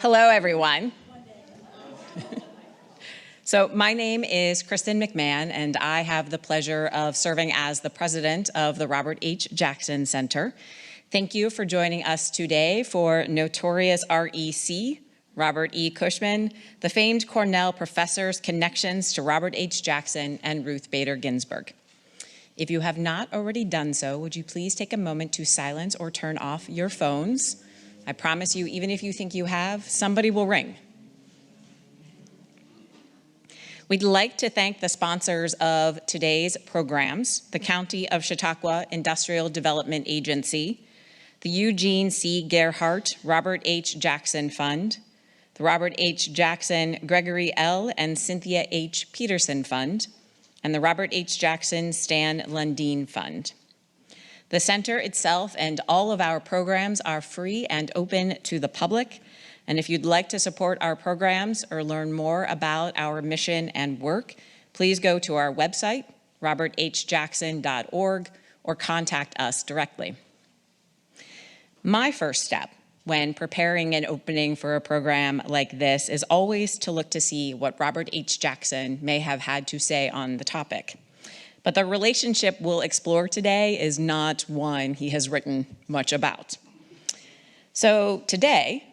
Hello, everyone. So my name is Kristen McMahon, and I have the pleasure of serving as the president of the Robert H. Jackson Center. Thank you for joining us today for Notorious R.B.G, Robert E. Cushman, the famed Cornell professor's connections to Robert H. Jackson and Ruth Bader Ginsburg. If you have not already done so, would you please take a moment to silence or turn off your phones? I promise you, even if you think you have, somebody will ring. We'd like to thank the sponsors of today's programs, the County of Chautauqua Industrial Development Agency, the Eugene C. Gerhardt Robert H. Jackson Fund, the Robert H. Jackson Gregory L. and Cynthia H. Peterson Fund, and the Robert H. Jackson Stan Lundeen Fund. The center itself and all of our programs are free and open to the public. And if you'd like to support our programs or learn more about our mission and work, please go to our website, roberthjackson.org, or contact us directly. My first step when preparing an opening for a program like this is always to look to see what Robert H. Jackson may have had to say on the topic. But the relationship we'll explore today is not one he has written much about. So today,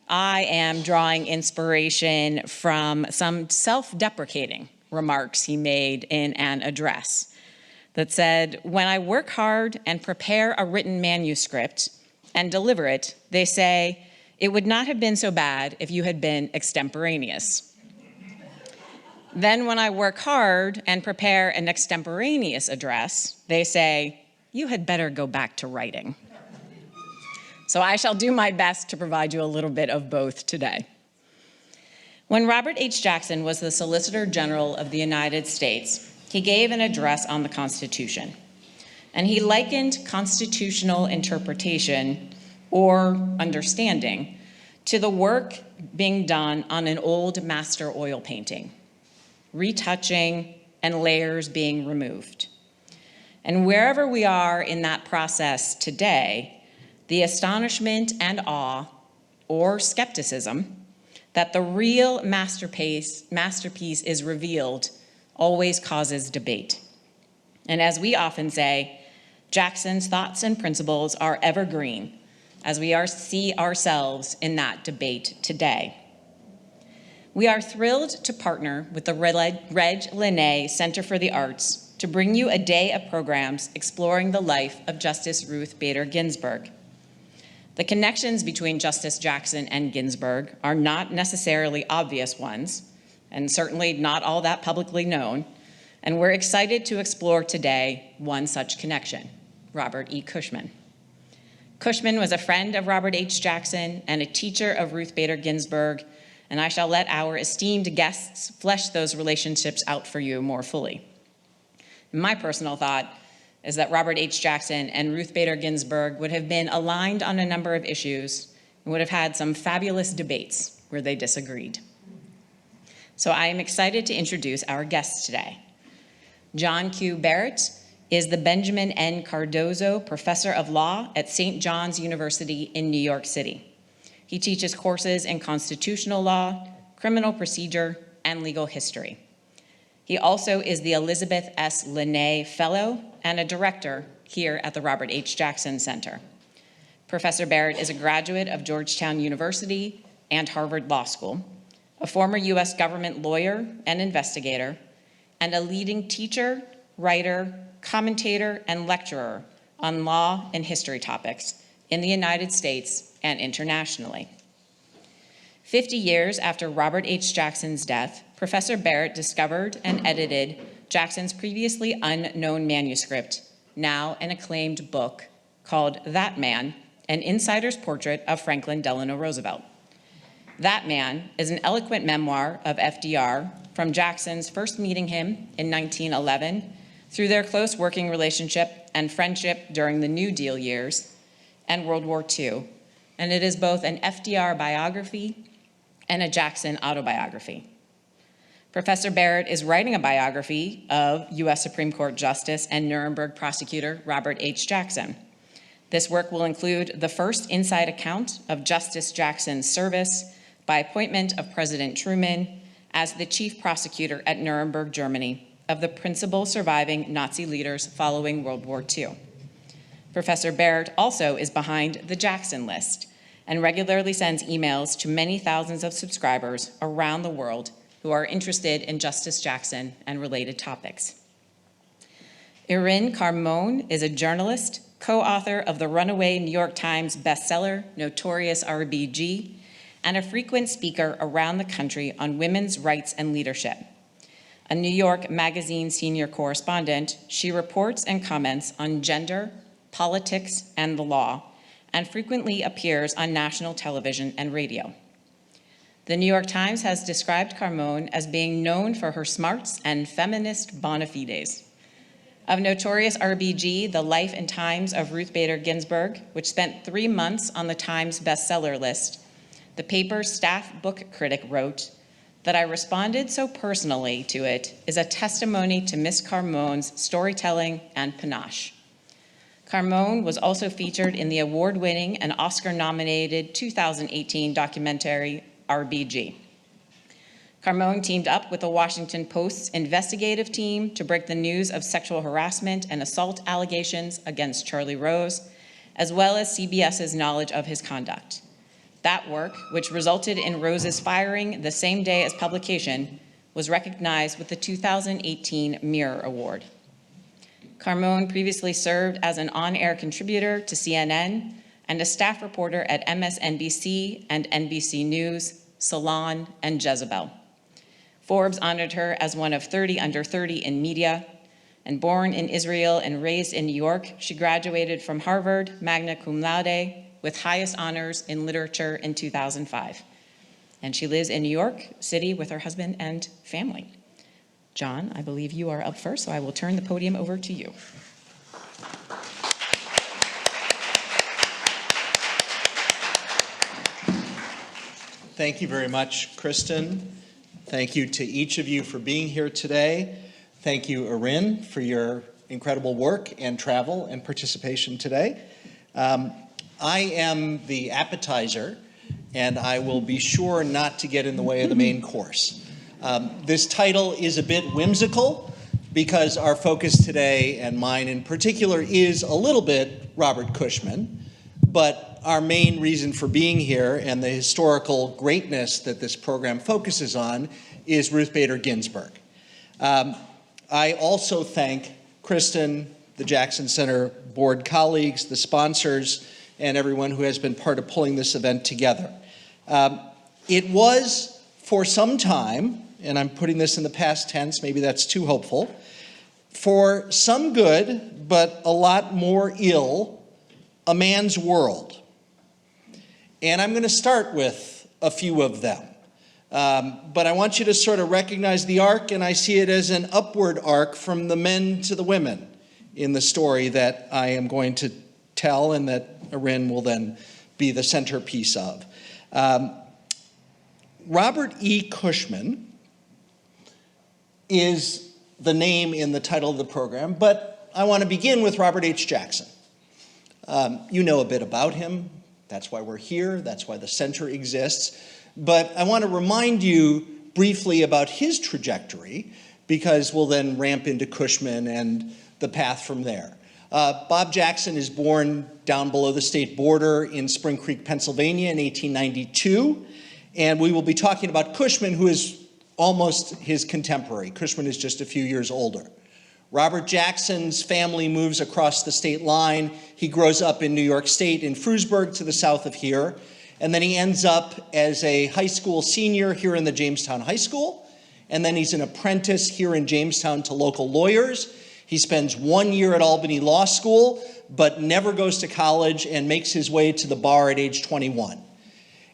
I am drawing inspiration from some self-deprecating remarks he made in an address that said, "When I work hard and prepare a written manuscript and deliver it, they say, it would not have been so bad if you had been extemporaneous. Then when I work hard and prepare an extemporaneous address, they say, you had better go back to writing." So I shall do my best to provide you a little bit of both today. When Robert H. Jackson was the Solicitor General of the United States, he gave an address on the Constitution. And he likened constitutional interpretation, or understanding, to the work being done on an old master oil painting, retouching and layers being removed. And wherever we are in that process today, the astonishment and awe, or skepticism, that the real masterpiece is revealed always causes debate. And as we often say, Jackson's thoughts and principles are evergreen, as we see ourselves in that debate today. We are thrilled to partner with the Reg Linné Center for the Arts to bring you a day of programs exploring the life of Justice Ruth Bader Ginsburg. The connections between Justice Jackson and Ginsburg are not necessarily obvious ones, and certainly not all that publicly known, and we're excited to explore today one such connection, Robert E. Cushman. Cushman was a friend of Robert H. Jackson and a teacher of Ruth Bader Ginsburg, and I shall let our esteemed guests flesh those relationships out for you more fully. My personal thought is that Robert H. Jackson and Ruth Bader Ginsburg would have been aligned on a number of issues and would have had some fabulous debates where they disagreed. So I am excited to introduce our guests today. John Q. Barrett is the Benjamin N. Cardozo Professor of Law at St. John's University in New York City. He teaches courses in constitutional law, criminal procedure, and legal history. He also is the Elizabeth S. Linné Fellow and a director here at the Robert H. Jackson Center. Professor Barrett is a graduate of Georgetown University and Harvard Law School, a former U.S. government lawyer and investigator, and a leading teacher, writer, commentator, and lecturer on law and history topics in the United States and internationally. 50 years after Robert H. Jackson's death, Professor Barrett discovered and edited Jackson's previously unknown manuscript, now an acclaimed book called That Man, An Insider's Portrait of Franklin Delano Roosevelt. That Man is an eloquent memoir of FDR from Jackson's first meeting him in 1911 through their close working relationship and friendship during the New Deal years and World War II. And it is both an FDR biography and a Jackson autobiography. Professor Barrett is writing a biography of U.S. Supreme Court Justice and Nuremberg prosecutor Robert H. Jackson. This work will include the first inside account of Justice Jackson's service by appointment of President Truman as the chief prosecutor at Nuremberg, Germany, of the principal surviving Nazi leaders following World War II. Professor Barrett also is behind the Jackson List and regularly sends emails to many thousands of subscribers around the world who are interested in Justice Jackson and related topics. Irin Carmon is a journalist, co-author of the runaway New York Times bestseller, Notorious R.B.G, and a frequent speaker around the country on women's rights and leadership. A New York Magazine senior correspondent, she reports and comments on gender, politics, and the law, and frequently appears on national television and radio. The New York Times has described Carmon as being known for her smarts and feminist bona fides. Of Notorious R.B.G, The Life and Times of Ruth Bader Ginsburg, which spent 3 months on the Times bestseller list, the paper's staff book critic wrote, "That I responded so personally to it is a testimony to Miss Carmon's storytelling and panache." Carmon was also featured in the award-winning and Oscar-nominated 2018 documentary R.B.G. Carmon teamed up with the Washington Post's investigative team to break the news of sexual harassment and assault allegations against Charlie Rose, as well as CBS's knowledge of his conduct. That work, which resulted in Rose's firing the same day as publication, was recognized with the 2018 Mirror Award. Carmon previously served as an on-air contributor to CNN and a staff reporter at MSNBC and NBC News, Salon, and Jezebel. Forbes honored her as one of 30 under 30 in media, and born in Israel and raised in New York, she graduated from Harvard magna cum laude with highest honors in literature in 2005. And she lives in New York City with her husband and family. John, I believe you are up first, so I will turn the podium over to you. Thank you very much, Kristen. Thank you to each of you for being here today. Thank you, Irin, for your incredible work and travel and participation today. I am the appetizer, and I will be sure not to get in the way of the main course. This title is a bit whimsical because our focus today, and mine in particular, is a little bit Robert Cushman, but our main reason for being here and the historical greatness that this program focuses on is Ruth Bader Ginsburg. I also thank Kristen, the Jackson Center board colleagues, the sponsors, and everyone who has been part of pulling this event together. It was, for some time, and I'm putting this in the past tense, maybe that's too hopeful, for some good, but a lot more ill, a man's world. And I'm going to start with a few of them. But I want you to sort of recognize the arc, and I see it as an upward arc from the men to the women in the story that I am going to tell and that Irin will then be the centerpiece of. Robert E. Cushman is the name in the title of the program, but I want to begin with Robert H. Jackson. You know a bit about him. That's why we're here. That's why the center exists. But I want to remind you briefly about his trajectory, because we'll then ramp into Cushman and the path from there. Bob Jackson is born down below the state border in Spring Creek, Pennsylvania in 1892. And we will be talking about Cushman, who is almost his contemporary. Cushman is just a few years older. Robert Jackson's family moves across the state line. He grows up in New York State in Frewsburg to the south of here. And then he ends up as a high school senior here in the Jamestown High School. And then he's an apprentice here in Jamestown to local lawyers. He spends 1 year at Albany Law School, but never goes to college and makes his way to the bar at age 21.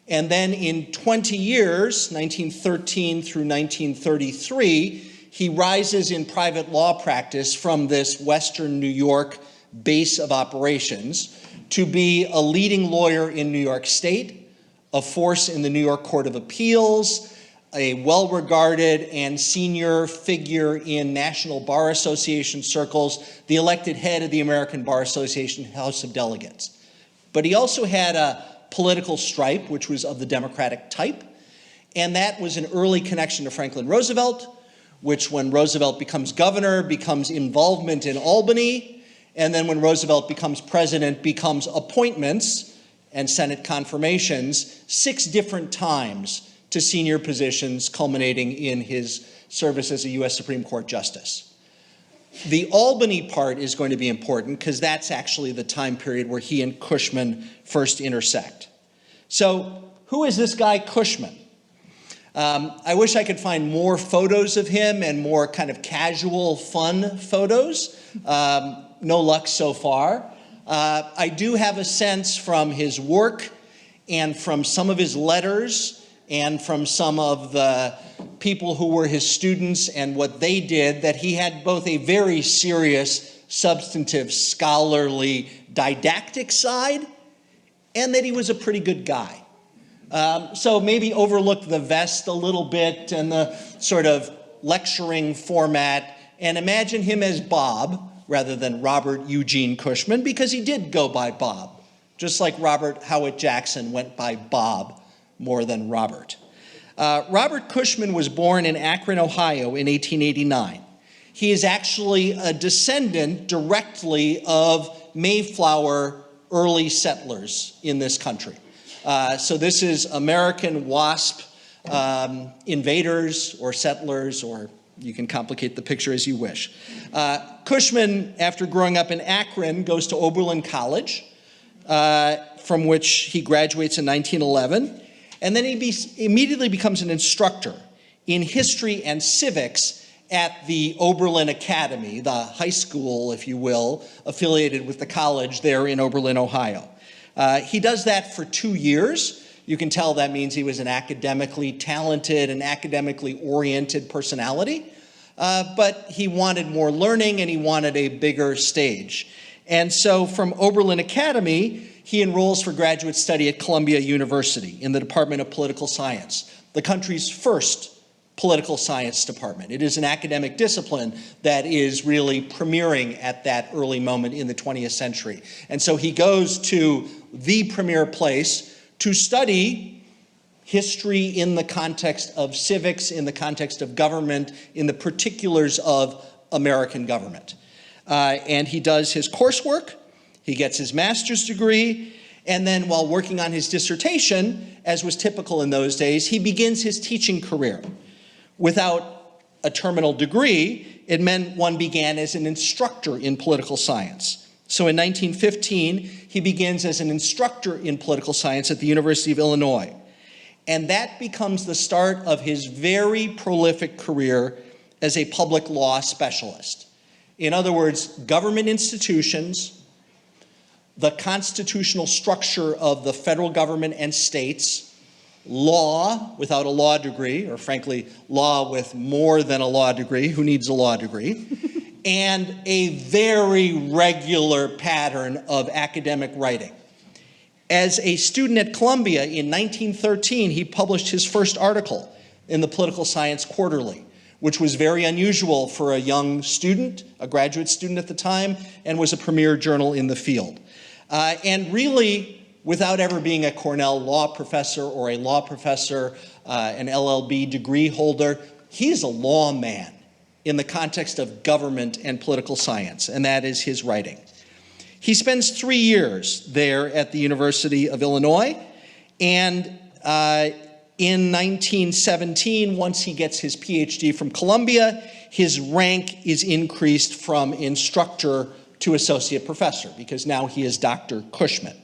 And then in 20 years, 1913 through 1933, he rises in private law practice from this Western New York base of operations to be a leading lawyer in New York State, a force in the New York Court of Appeals, a well-regarded and senior figure in National Bar Association circles, the elected head of the American Bar Association House of Delegates. But he also had a political stripe, which was of the Democratic type. And that was an early connection to Franklin Roosevelt, which when Roosevelt becomes governor, becomes involvement in Albany, and then when Roosevelt becomes president, becomes appointments and Senate confirmations 6 different times to senior positions, culminating in his service as a U.S. Supreme Court Justice. The Albany part is going to be important because that's actually the time period where he and Cushman first intersect. So who is this guy Cushman? I wish I could find more photos of him and more kind of casual, fun photos. No luck so far. I do have a sense from his work and from some of his letters and from some of the people who were his students and what they did that he had both a very serious, substantive, scholarly, didactic side and that he was a pretty good guy. So maybe overlook the vest a little bit and the sort of lecturing format and imagine him as Bob rather than Robert Eugene Cushman, because he did go by Bob, just like Robert Howard Jackson went by Bob more than Robert. Robert Cushman was born in Akron, Ohio in 1889. He is actually a descendant directly of Mayflower early settlers in this country. So this is American WASP invaders or settlers, or you can complicate the picture as you wish. Cushman, after growing up in Akron, goes to Oberlin College, from which he graduates in 1911. And then he immediately becomes an instructor in history and civics at the Oberlin Academy, the high school, if you will, affiliated with the college there in Oberlin, Ohio. He does that for 2 years. You can tell that means he was an academically talented and academically oriented personality. But he wanted more learning and he wanted a bigger stage. And so from Oberlin Academy, he enrolls for graduate study at Columbia University in the Department of Political Science, the country's first political science department. It is an academic discipline that is really premiering at that early moment in the 20th century. And so he goes to the premier place to study history in the context of civics, in the context of government, in the particulars of American government. And he does his coursework, he gets his master's degree, and then while working on his dissertation, as was typical in those days, he begins his teaching career. Without a terminal degree, it meant one began as an instructor in political science. So in 1915, he begins as an instructor in political science at the University of Illinois. And that becomes the start of his very prolific career as a public law specialist. In other words, government institutions, the constitutional structure of the federal government and states, law without a law degree, or frankly, law with more than a law degree, who needs a law degree, and a very regular pattern of academic writing. As a student at Columbia in 1913, he published his first article in the Political Science Quarterly, which was very unusual for a young student, a graduate student at the time, and was a premier journal in the field. And really, without ever being a Cornell law professor or a law professor, an LLB degree holder, he's a lawman in the context of government and political science, and that is his writing. He spends 3 years there at the University of Illinois, and in 1917, once he gets his PhD from Columbia, his rank is increased from instructor to associate professor, because now he is Dr. Cushman.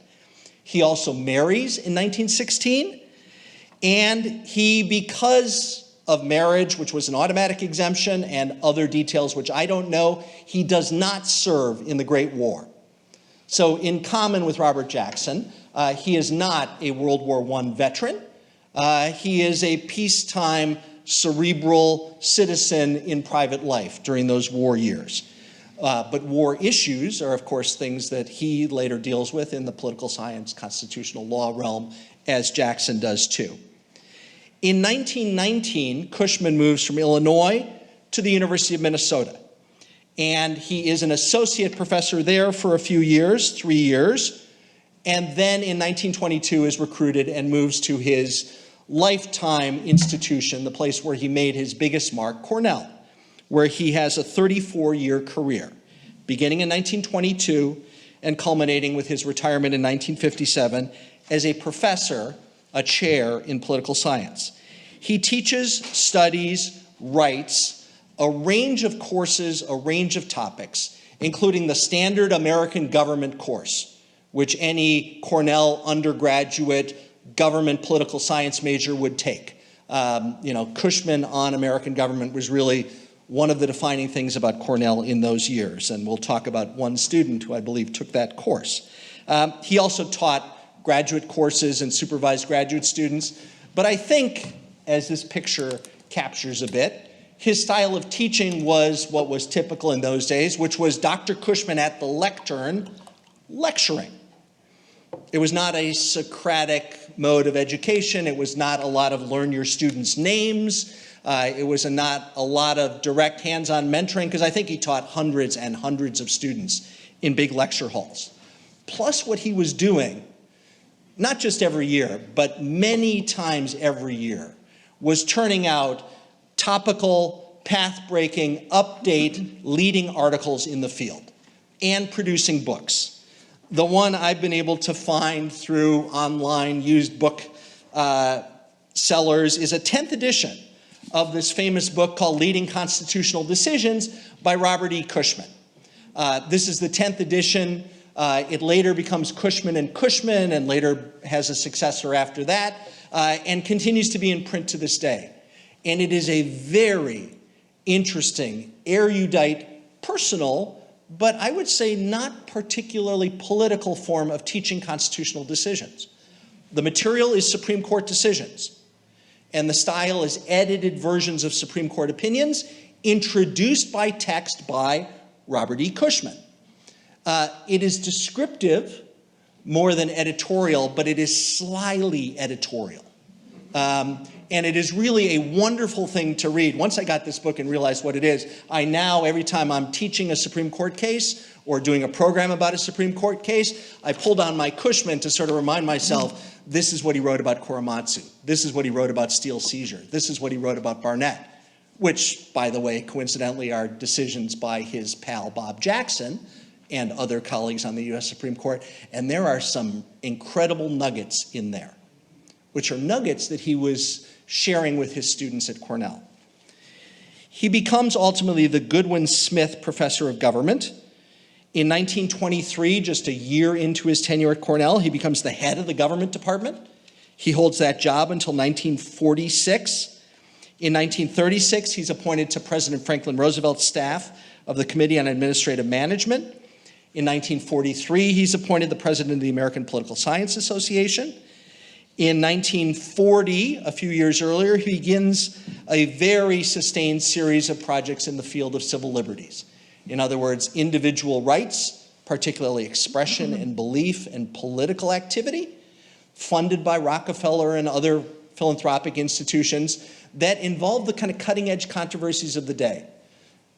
He also marries in 1916, and he, because of marriage, which was an automatic exemption, and other details which I don't know, he does not serve in the Great War. So in common with Robert Jackson, he is not a World War I veteran. He is a peacetime, cerebral citizen in private life during those war years. But war issues are, of course, things that he later deals with in the political science, constitutional law realm, as Jackson does too. In 1919, Cushman moves from Illinois to the University of Minnesota. And he is an associate professor there for a few years, 3 years. And then in 1922 is recruited and moves to his lifetime institution, the place where he made his biggest mark, Cornell, where he has a 34-year career, beginning in 1922 and culminating with his retirement in 1957 as a professor, a chair in political science. He teaches, studies, writes a range of courses, a range of topics, including the standard American government course, which any Cornell undergraduate government political science major would take. Cushman on American government was really one of the defining things about Cornell in those years, and we'll talk about one student who I believe took that course. He also taught graduate courses and supervised graduate students, but I think, as this picture captures a bit, his style of teaching was what was typical in those days, which was Dr. Cushman at the lectern lecturing. It was not a Socratic mode of education. It was not a lot of learn your students' names. It was not a lot of direct hands-on mentoring, because I think he taught hundreds and hundreds of students in big lecture halls. Plus what he was doing, not just every year, but many times every year, was turning out topical, path-breaking, update, leading articles in the field and producing books. The one I've been able to find through online used book sellers is a 10th edition of this famous book called Leading Constitutional Decisions by Robert E. Cushman. This is the 10th edition. It later becomes Cushman and Cushman, and later has a successor after that, and continues to be in print to this day. And it is a very interesting, erudite, personal, but I would say not particularly political form of teaching constitutional decisions. The material is Supreme Court decisions, and the style is edited versions of Supreme Court opinions introduced by text by Robert E. Cushman. It is descriptive more than editorial, but it is slyly editorial. And it is really a wonderful thing to read. Once I got this book and realized what it is, I now, every time I'm teaching a Supreme Court case or doing a program about a Supreme Court case, I pull down my Cushman to sort of remind myself, this is what he wrote about Korematsu. This is what he wrote about Steele seizure. This is what he wrote about Barnett, which, by the way, coincidentally are decisions by his pal Bob Jackson and other colleagues on the US Supreme Court. And there are some incredible nuggets in there, which are nuggets that he was sharing with his students at Cornell. He becomes ultimately the Goodwin Smith Professor of Government. In 1923, just a year into his tenure at Cornell, he becomes the head of the government department. He holds that job until 1946. In 1936, he's appointed to President Franklin Roosevelt's staff of the Committee on Administrative Management. In 1943, he's appointed the president of the American Political Science Association. In 1940, a few years earlier, he begins a very sustained series of projects in the field of civil liberties. In other words, individual rights, particularly expression and belief and political activity, funded by Rockefeller and other philanthropic institutions that involve the kind of cutting-edge controversies of the day.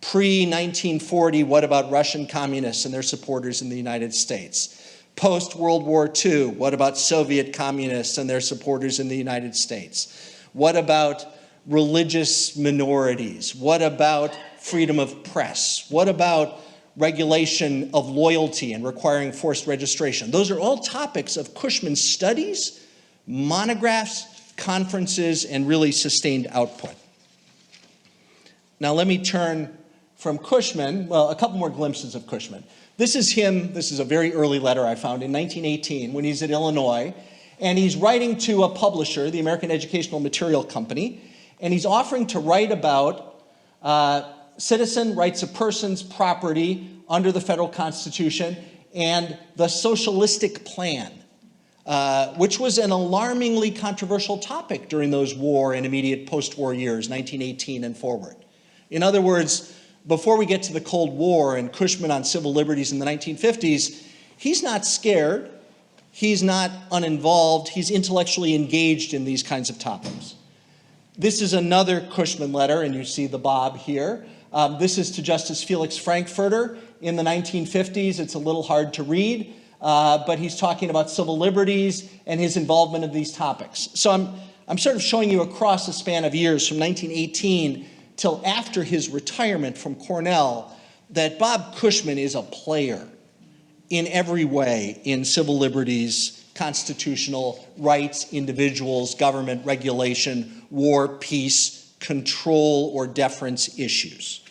Pre-1940, what about Russian communists and their supporters in the United States? Post-World War II, what about Soviet communists and their supporters in the United States? What about religious minorities? What about freedom of press? What about regulation of loyalty and requiring forced registration? Those are all topics of Cushman's studies, monographs, conferences, and really sustained output. Now let me turn from Cushman, well, a couple more glimpses of Cushman. This is him, this is a very early letter I found in 1918 when he's at Illinois, and he's writing to a publisher, the American Educational Material Company, and he's offering to write about citizen rights of persons, property under the federal Constitution, and the socialistic plan, which was an alarmingly controversial topic during those war and immediate post-war years, 1918 and forward. In other words, before we get to the Cold War and Cushman on civil liberties in the 1950s, he's not scared, he's not uninvolved, he's intellectually engaged in these kinds of topics. This is another Cushman letter, and you see the Bob here. This is to Justice Felix Frankfurter in the 1950s. It's a little hard to read, but he's talking about civil liberties and his involvement in these topics. So I'm sort of showing you across a span of years from 1918 till after his retirement from Cornell that Bob Cushman is a player in every way in civil liberties, constitutional rights, individuals, government regulation, war, peace, control, or deference issues.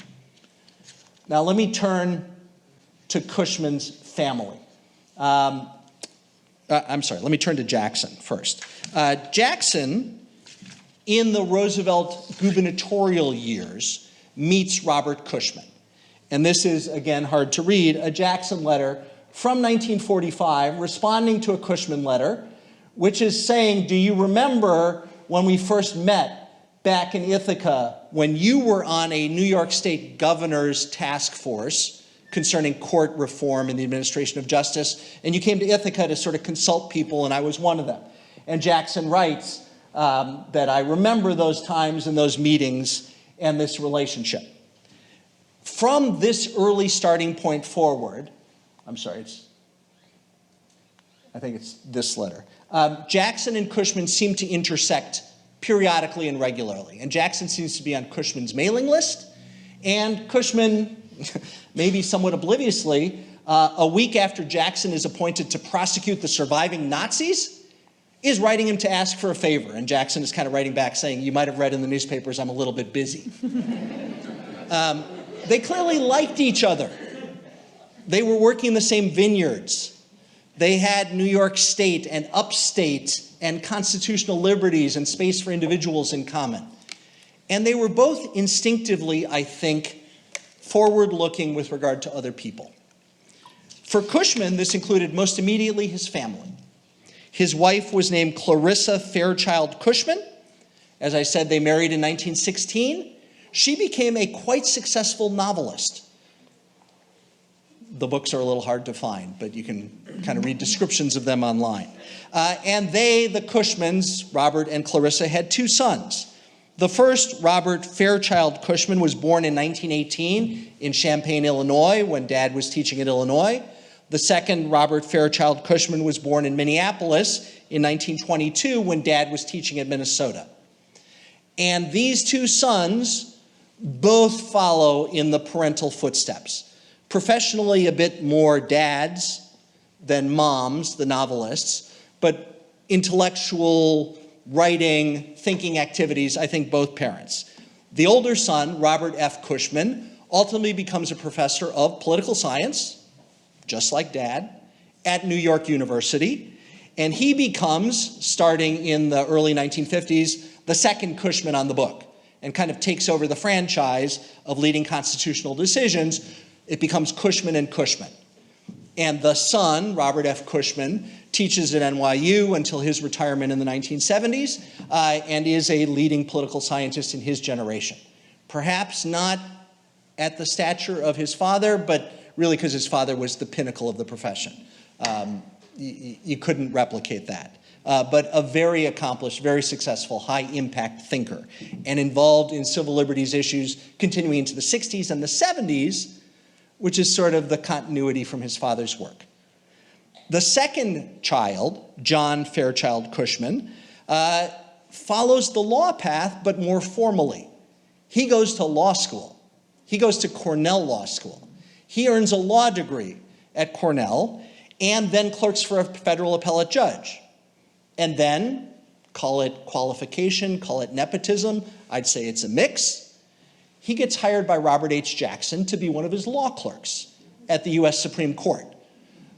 Now let me turn to Cushman's family. I'm sorry, let me turn to Jackson first. Jackson, in the Roosevelt gubernatorial years, meets Robert Cushman. And this is, again, hard to read, a Jackson letter from 1945 responding to a Cushman letter, which is saying, do you remember when we first met back in Ithaca when you were on a New York State governor's task force concerning court reform and the administration of justice, and you came to Ithaca to sort of consult people, and I was one of them. And Jackson writes that I remember those times and those meetings and this relationship. From this early starting point forward, I'm sorry, I think it's this letter. Jackson and Cushman seem to intersect periodically and regularly. And Jackson seems to be on Cushman's mailing list. And Cushman, maybe somewhat obliviously, a week after Jackson is appointed to prosecute the surviving Nazis, is writing him to ask for a favor. And Jackson is kind of writing back saying, you might have read in the newspapers, I'm a little bit busy. They clearly liked each other. They were working the same vineyards. They had New York State and upstate and constitutional liberties and space for individuals in common. And they were both instinctively, I think, forward-looking with regard to other people. For Cushman, this included most immediately his family. His wife was named Clarissa Fairchild Cushman. As I said, they married in 1916. She became a quite successful novelist. The books are a little hard to find, but you can kind of read descriptions of them online. And they, the Cushmans, Robert and Clarissa, had two sons. The first, Robert Fairchild Cushman, was born in 1918 in Champaign, Illinois, when Dad was teaching at Illinois. The second, Robert Fairchild Cushman, was born in Minneapolis in 1922 when Dad was teaching at Minnesota. And these two sons both follow in the parental footsteps. Professionally, a bit more dads than moms, the novelists, but intellectual, writing, thinking activities, I think both parents. The older son, Robert F. Cushman, ultimately becomes a professor of political science, just like Dad, at New York University. And he becomes, starting in the early 1950s, the second Cushman on the book, and kind of takes over the franchise of leading constitutional decisions. It becomes Cushman and Cushman. And the son, Robert F. Cushman, teaches at NYU until his retirement in the 1970s, and is a leading political scientist in his generation. Perhaps not at the stature of his father, but really because his father was the pinnacle of the profession. You couldn't replicate that. But a very accomplished, very successful, high-impact thinker, and involved in civil liberties issues continuing into the 60s and the 70s, which is sort of the continuity from his father's work. The second child, John Fairchild Cushman, follows the law path, but more formally. He goes to law school. He goes to Cornell Law School. He earns a law degree at Cornell and then clerks for a federal appellate judge. And then, call it qualification, call it nepotism, I'd say it's a mix. He gets hired by Robert H. Jackson to be one of his law clerks at the US Supreme Court.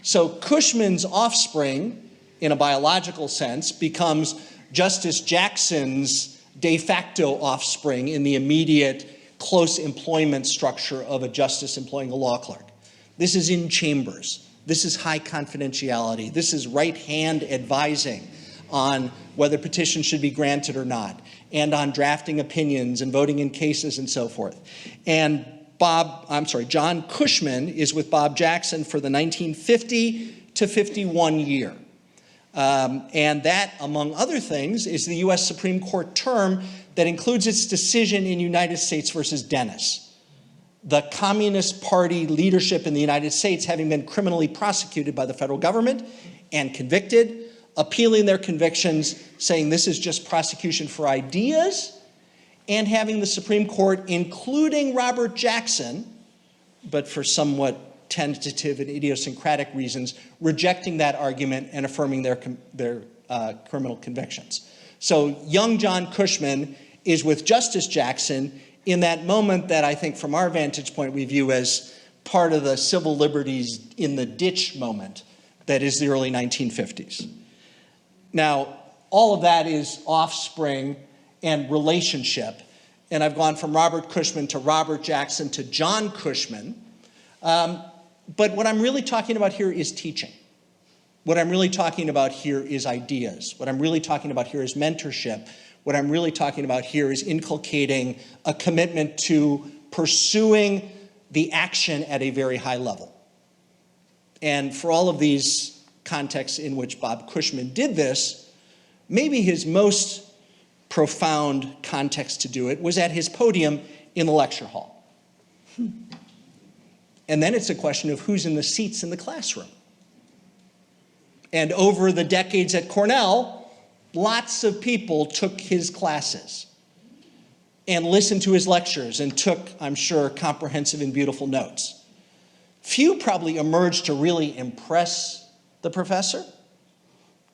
So Cushman's offspring, in a biological sense, becomes Justice Jackson's de facto offspring in the immediate close employment structure of a justice employing a law clerk. This is in chambers. This is high confidentiality. This is right-hand advising on whether petitions should be granted or not, and on drafting opinions and voting in cases and so forth. And John Cushman is with Bob Jackson for the 1950 to 51 year. And that, among other things, is the US Supreme Court term that includes its decision in United States versus Dennis. The Communist Party leadership in the United States having been criminally prosecuted by the federal government and convicted appealing their convictions, saying this is just prosecution for ideas, and having the Supreme Court, including Robert Jackson, but for somewhat tentative and idiosyncratic reasons, rejecting that argument and affirming their criminal convictions. So young John Cushman is with Justice Jackson in that moment that I think from our vantage point we view as part of the civil liberties in the ditch moment that is the early 1950s. Now, all of that is offspring and relationship, and I've gone from Robert Cushman to Robert Jackson to John Cushman, but what I'm really talking about here is teaching. What I'm really talking about here is ideas. What I'm really talking about here is mentorship. What I'm really talking about here is inculcating a commitment to pursuing the action at a very high level. And for all of these contexts in which Bob Cushman did this, maybe his most profound context to do it was at his podium in the lecture hall. And then it's a question of who's in the seats in the classroom. And over the decades at Cornell, lots of people took his classes and listened to his lectures and took, I'm sure, comprehensive and beautiful notes. Few probably emerged to really impress the professor,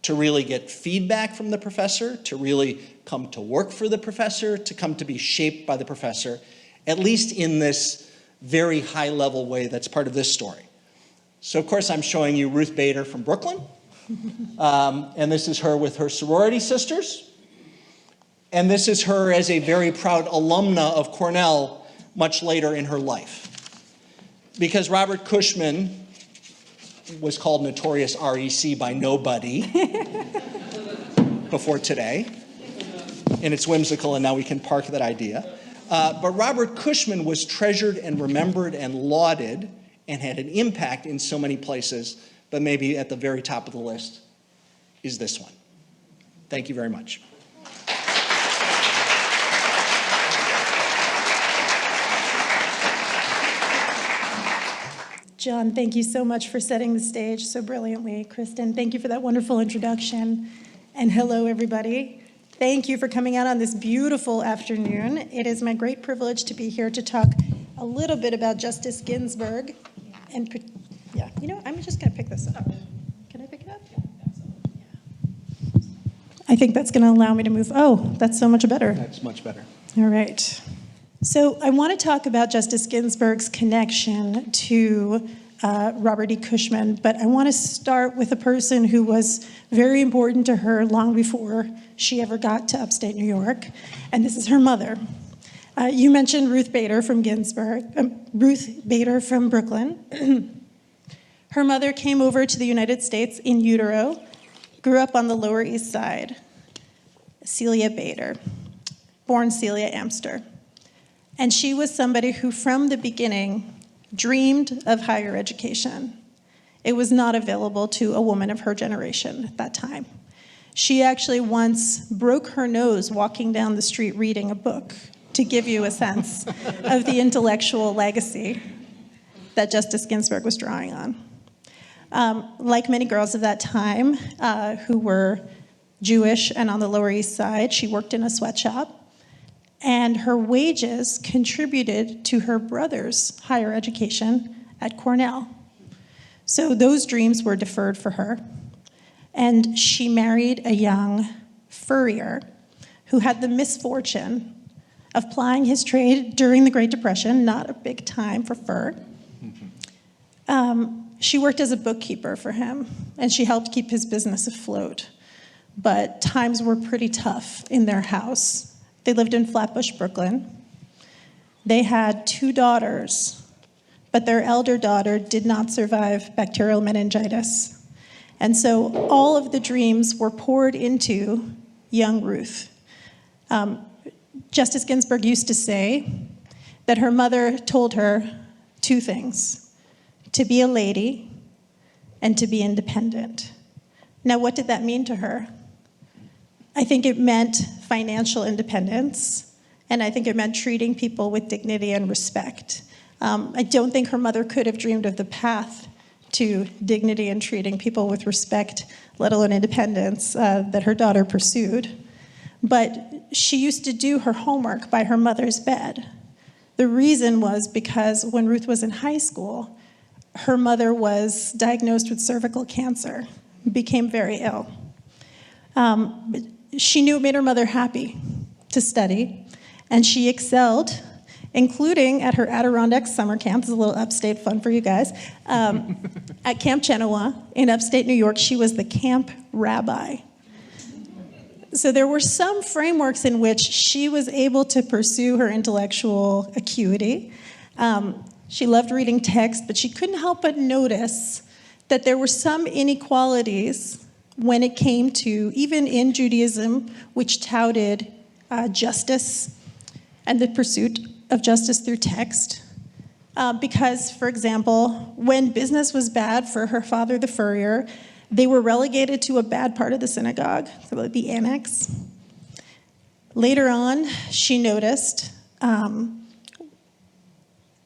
to really get feedback from the professor, to really come to work for the professor, to come to be shaped by the professor, at least in this very high-level way that's part of this story. So, of course, I'm showing you Ruth Bader from Brooklyn, and this is her with her sorority sisters, and this is her as a very proud alumna of Cornell much later in her life. Because Robert Cushman was called Notorious R.B.G by nobody before today, and it's whimsical, and now we can park that idea. But Robert Cushman was treasured and remembered and lauded and had an impact in so many places, but maybe at the very top of the list is this one. Thank you very much. John, thank you so much for setting the stage so brilliantly. Kristen, thank you for that wonderful introduction. And hello, everybody. Thank you for coming out on this beautiful afternoon. It is my great privilege to be here to talk a little bit about Justice Ginsburg. And yeah, you know, I'm just going to pick this up. Can I pick it up? I think that's going to allow me to move. Oh, that's so much better. That's much better. All right. So I want to talk about Justice Ginsburg's connection to Robert E. Cushman, but I want to start with a person who was very important to her long before she ever got to upstate New York, and this is her mother. You mentioned Ruth Bader from Ruth Bader from Brooklyn. Her mother came over to the United States in utero, grew up on the Lower East Side. Celia Bader, born Celia Amster. And she was somebody who, from the beginning, dreamed of higher education. It was not available to a woman of her generation at that time. She actually once broke her nose walking down the street reading a book, to give you a sense of the intellectual legacy that Justice Ginsburg was drawing on. Like many girls of that time who were Jewish and on the Lower East Side, she worked in a sweatshop. And her wages contributed to her brother's higher education at Cornell. So those dreams were deferred for her. And she married a young furrier who had the misfortune of plying his trade during the Great Depression, not a big time for fur. She worked as a bookkeeper for him, and she helped keep his business afloat. But times were pretty tough in their house. They lived in Flatbush, Brooklyn. They had 2 daughters, but their elder daughter did not survive bacterial meningitis. And so all of the dreams were poured into young Ruth. Justice Ginsburg used to say that her mother told her 2 things: to be a lady and to be independent. Now, what did that mean to her? I think it meant financial independence, and I think it meant treating people with dignity and respect. I don't think her mother could have dreamed of the path to dignity and treating people with respect, let alone independence, that her daughter pursued. But she used to do her homework by her mother's bed. The reason was because when Ruth was in high school, her mother was diagnosed with cervical cancer, became very ill. But she knew it made her mother happy to study, and she excelled, including at her Adirondack summer camp. This is a little upstate fun for you guys. At Camp Genoa in upstate New York, she was the camp rabbi. So there were some frameworks in which she was able to pursue her intellectual acuity. She loved reading text, but she couldn't help but notice that there were some inequalities when it came to, even in Judaism, which touted justice and the pursuit of justice through text. Because, for example, when business was bad for her father, the furrier, they were relegated to a bad part of the synagogue, so the annex. Later on, she noticed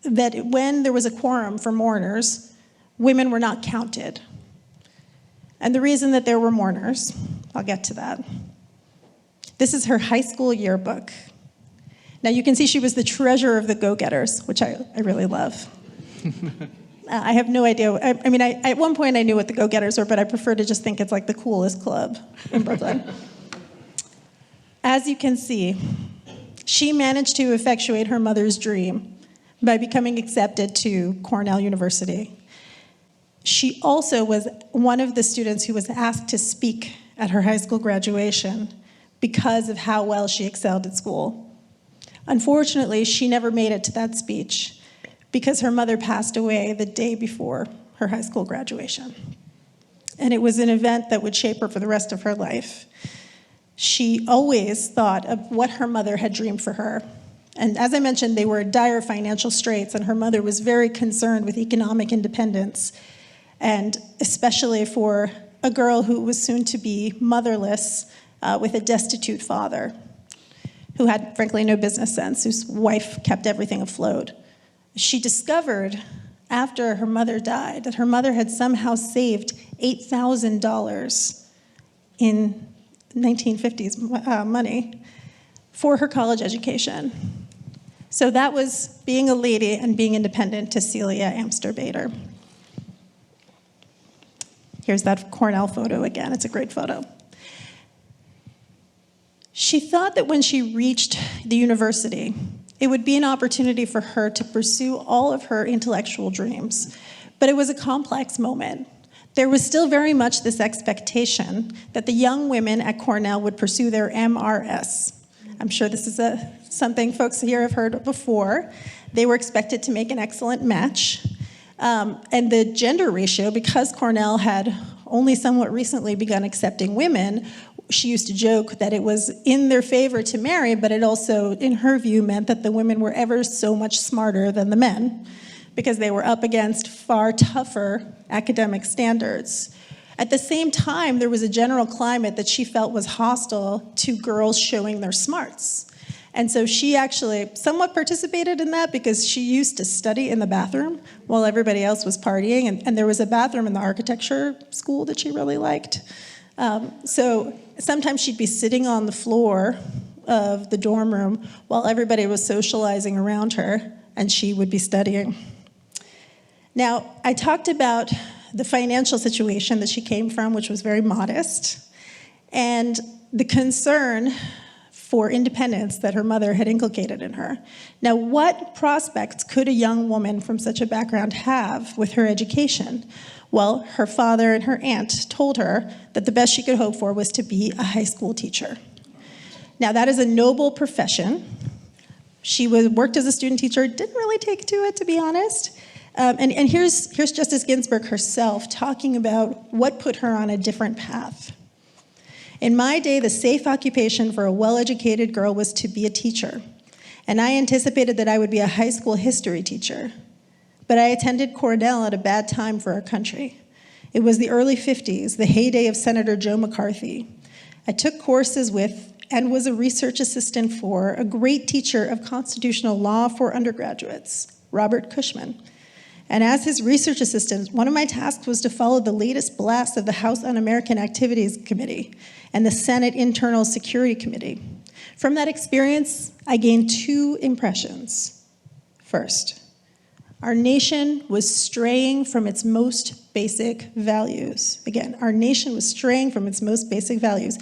that when there was a quorum for mourners, women were not counted. And the reason that there were mourners, I'll get to that. This is her high school yearbook. Now you can see she was the treasurer of the go-getters, which I really love. I have no idea. I mean, at one point I knew what the go-getters were, but I prefer to just think it's like the coolest club in Brooklyn. As you can see, she managed to effectuate her mother's dream by becoming accepted to Cornell University. She also was one of the students who was asked to speak at her high school graduation because of how well she excelled at school. Unfortunately, she never made it to that speech because her mother passed away the day before her high school graduation. And it was an event that would shape her for the rest of her life. She always thought of what her mother had dreamed for her. And as I mentioned, they were in dire financial straits, and her mother was very concerned with economic independence, and especially for a girl who was soon to be motherless with a destitute father, who had, frankly, no business sense, whose wife kept everything afloat. She discovered after her mother died that her mother had somehow saved $8,000 in 1950s money for her college education. So that was being a lady and being independent to Celia Amster Bader. Here's that Cornell photo again. It's a great photo. She thought that when she reached the university, it would be an opportunity for her to pursue all of her intellectual dreams. But it was a complex moment. There was still very much this expectation that the young women at Cornell would pursue their MRS. I'm sure this is something folks here have heard before. They were expected to make an excellent match. And the gender ratio, because Cornell had only somewhat recently begun accepting women, she used to joke that it was in their favor to marry, but it also, in her view, meant that the women were ever so much smarter than the men because they were up against far tougher academic standards. At the same time, there was a general climate that she felt was hostile to girls showing their smarts. And so she actually somewhat participated in that because she used to study in the bathroom while everybody else was partying. And there was a bathroom in the architecture school that she really liked. So sometimes she'd be sitting on the floor of the dorm room while everybody was socializing around her, and she would be studying. Now, I talked about the financial situation that she came from, which was very modest, and the concern for independence that her mother had inculcated in her. Now, what prospects could a young woman from such a background have with her education? Well, her father and her aunt told her that the best she could hope for was to be a high school teacher. Now, that is a noble profession. She worked as a student teacher, didn't really take to it, to be honest. And here's Justice Ginsburg herself talking about what put her on a different path. In my day, the safe occupation for a well-educated girl was to be a teacher. And I anticipated that I would be a high school history teacher. But I attended Cornell at a bad time for our country. It was the early 50s, the heyday of Senator Joe McCarthy. I took courses with and was a research assistant for a great teacher of constitutional law for undergraduates, Robert Cushman. And as his research assistant, one of my tasks was to follow the latest blast of the House Un-American Activities Committee and the Senate Internal Security Committee. From that experience, I gained two impressions. First, our nation was straying from its most basic values. Again, our nation was straying from its most basic values,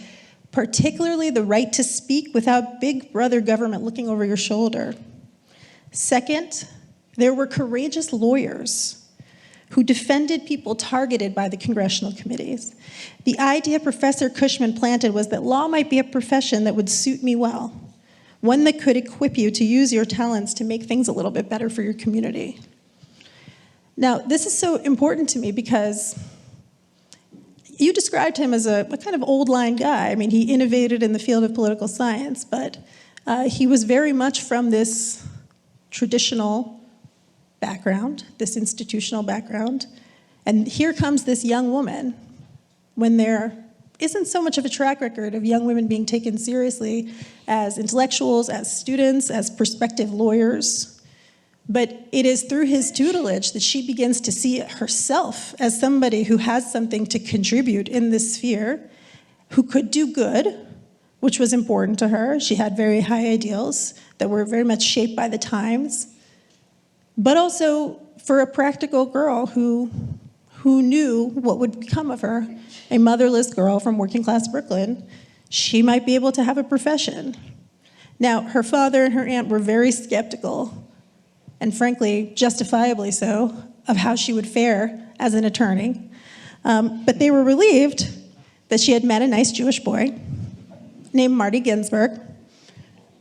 particularly the right to speak without big brother government looking over your shoulder. Second, there were courageous lawyers who defended people targeted by the congressional committees. The idea Professor Cushman planted was that law might be a profession that would suit me well, one that could equip you to use your talents to make things a little bit better for your community. Now, this is so important to me because you described him as a kind of old line guy. I mean, he innovated in the field of political science, but he was very much from this traditional background, this institutional background. And here comes this young woman when there isn't so much of a track record of young women being taken seriously as intellectuals, as students, as prospective lawyers. But it is through his tutelage that she begins to see herself as somebody who has something to contribute in this sphere, who could do good, which was important to her. She had very high ideals that were very much shaped by the times. But also for a practical girl who knew what would become of her, a motherless girl from working class Brooklyn, she might be able to have a profession. Now, her father and her aunt were very skeptical, and frankly, justifiably so, of how she would fare as an attorney. But they were relieved that she had met a nice Jewish boy named Marty Ginsburg,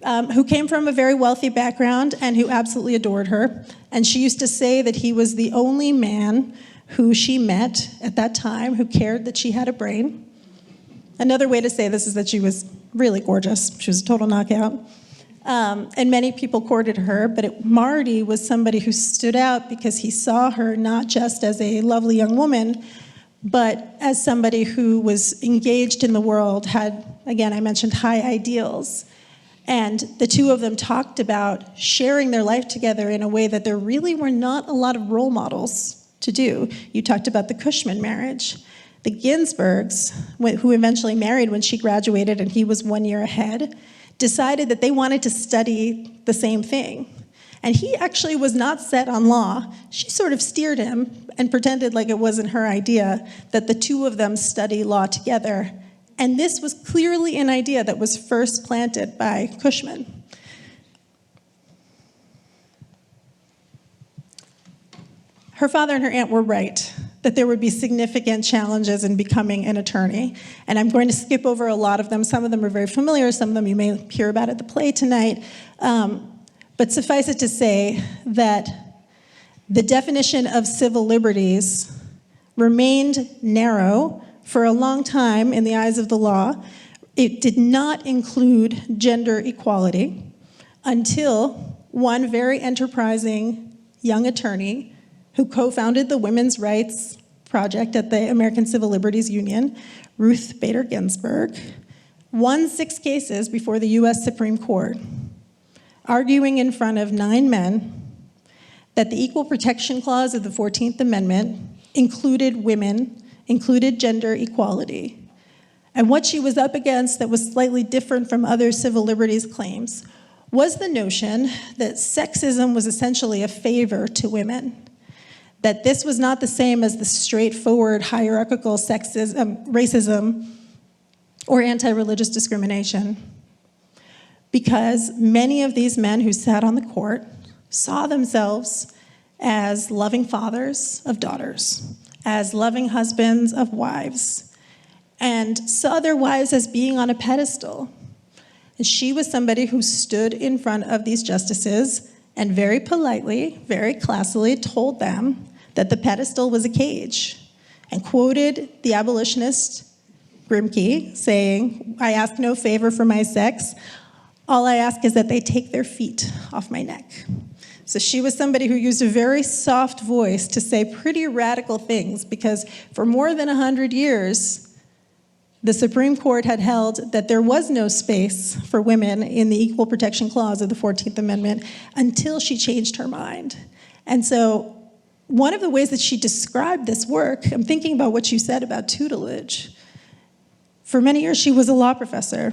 who came from a very wealthy background and who absolutely adored her. And she used to say that he was the only man who she met at that time who cared that she had a brain. Another way to say this is that she was really gorgeous. She was a total knockout. And many people courted her, but Marty was somebody who stood out because he saw her not just as a lovely young woman, but as somebody who was engaged in the world, had, again, I mentioned high ideals. And the two of them talked about sharing their life together in a way that there really were not a lot of role models to do. You talked about the Cushman marriage. The Ginsburgs, who eventually married when she graduated and he was 1 year ahead, decided that they wanted to study the same thing. And he actually was not set on law. She sort of steered him and pretended like it wasn't her idea that the two of them study law together. And this was clearly an idea that was first planted by Cushman. Her father and her aunt were right that there would be significant challenges in becoming an attorney. And I'm going to skip over a lot of them. Some of them are very familiar. Some of them you may hear about at the play tonight. But suffice it to say that the definition of civil liberties remained narrow for a long time in the eyes of the law. It did not include gender equality until one very enterprising young attorney who co-founded the Women's Rights Project at the American Civil Liberties Union, Ruth Bader Ginsburg, won 6 cases before the US Supreme Court, arguing in front of 9 men that the Equal Protection Clause of the 14th Amendment included women, included gender equality. And what she was up against that was slightly different from other civil liberties claims was the notion that sexism was essentially a favor to women, that this was not the same as the straightforward hierarchical sexism, racism, or anti-religious discrimination, because many of these men who sat on the court saw themselves as loving fathers of daughters, as loving husbands of wives, and saw their wives as being on a pedestal. And she was somebody who stood in front of these justices and very politely, very classily told them that the pedestal was a cage, and quoted the abolitionist Grimke saying, "I ask no favor for my sex. All I ask is that they take their feet off my neck." So she was somebody who used a very soft voice to say pretty radical things, because for more than 100 years, the Supreme Court had held that there was no space for women in the Equal Protection Clause of the 14th Amendment until she changed her mind. And so one of the ways that she described this work, I'm thinking about what you said about tutelage. For many years, she was a law professor,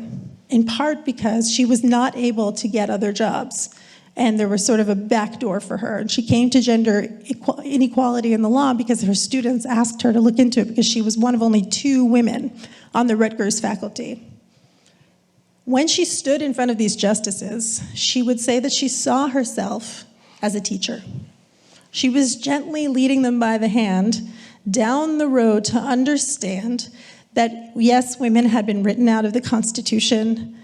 in part because she was not able to get other jobs. And there was sort of a backdoor for her. And she came to gender inequality in the law because her students asked her to look into it because she was one of only 2 women on the Rutgers faculty. When she stood in front of these justices, she would say that she saw herself as a teacher. She was gently leading them by the hand down the road to understand that, yes, women had been written out of the Constitution,